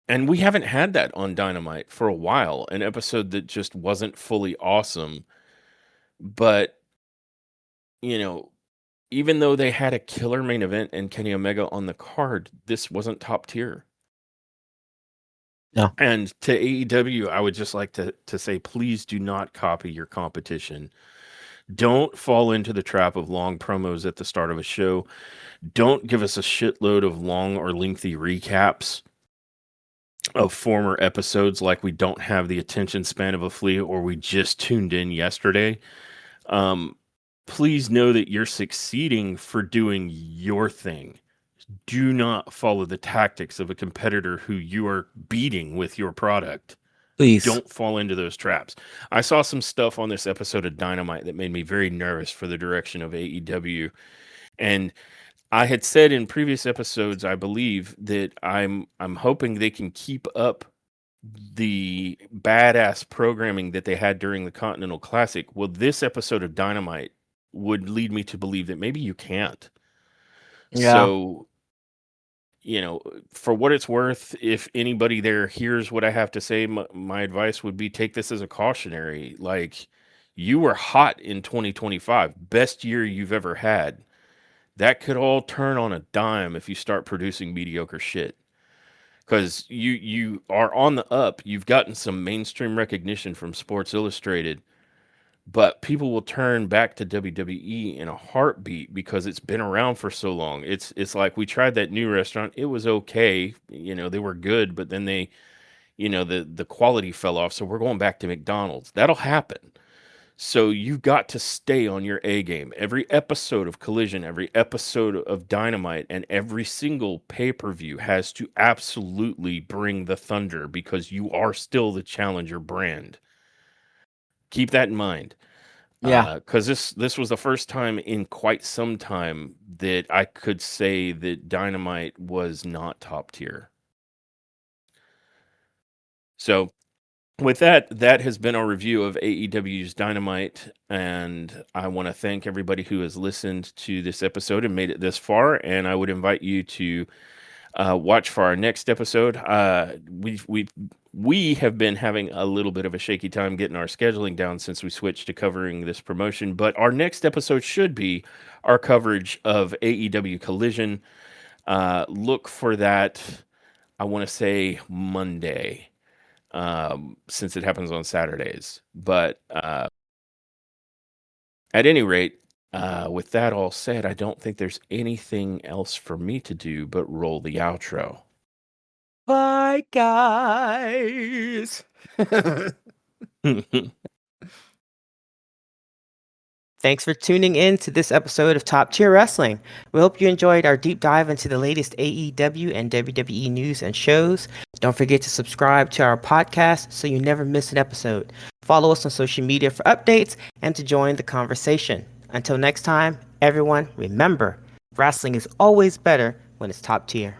And we haven't had that on Dynamite for a while, an episode that just wasn't fully awesome, but, even though they had a killer main event and Kenny Omega on the card, this wasn't top tier. No. And to AEW, I would just like to say, please do not copy your competition. Don't fall into the trap of long promos at the start of a show. Don't give us a shitload of long or lengthy recaps of former episodes like we don't have the attention span of a flea or we just tuned in yesterday. Um, please know that you're succeeding for doing your thing. Do not follow the tactics of a competitor who you are beating with your product. Please. Don't fall into those traps. I saw some stuff on this episode of Dynamite that made me very nervous for the direction of AEW. And I had said in previous episodes, I believe that I'm hoping they can keep up the badass programming that they had during the Continental Classic. Well, this episode of Dynamite would lead me to believe that maybe you can't. Yeah. So, for what it's worth, if anybody there hears what I have to say, my advice would be take this as a cautionary. Like, you were hot in 2025, best year you've ever had. That could all turn on a dime if you start producing mediocre shit. Because you are on the up. You've gotten some mainstream recognition from Sports Illustrated, but people will turn back to WWE in a heartbeat because it's been around for so long. It's like we tried that new restaurant. It was okay. They were good, but then the quality fell off. So we're going back to McDonald's. That'll happen. So you've got to stay on your A game. Every episode of Collision, every episode of Dynamite, and every single pay-per-view has to absolutely bring the thunder because you are still the challenger brand. Keep that in mind. Yeah. Because this was the first time in quite some time that I could say that Dynamite was not top tier. So with that has been our review of AEW's Dynamite, and I want to thank everybody who has listened to this episode and made it this far. And I would invite you to watch for our next episode. We have been having a little bit of a shaky time getting our scheduling down since we switched to covering this promotion, but our next episode should be our coverage of AEW Collision. Look for that. I want to say Monday. Since it happens on Saturdays. But at any rate, with that all said, I don't think there's anything else for me to do but roll the outro. Bye, guys. Thanks for tuning in to this episode of Top Tier Wrestling. We hope you enjoyed our deep dive into the latest AEW and WWE news and shows. Don't forget to subscribe to our podcast so you never miss an episode. Follow us on social media for updates and to join the conversation. Until next time, everyone, remember, wrestling is always better when it's top tier.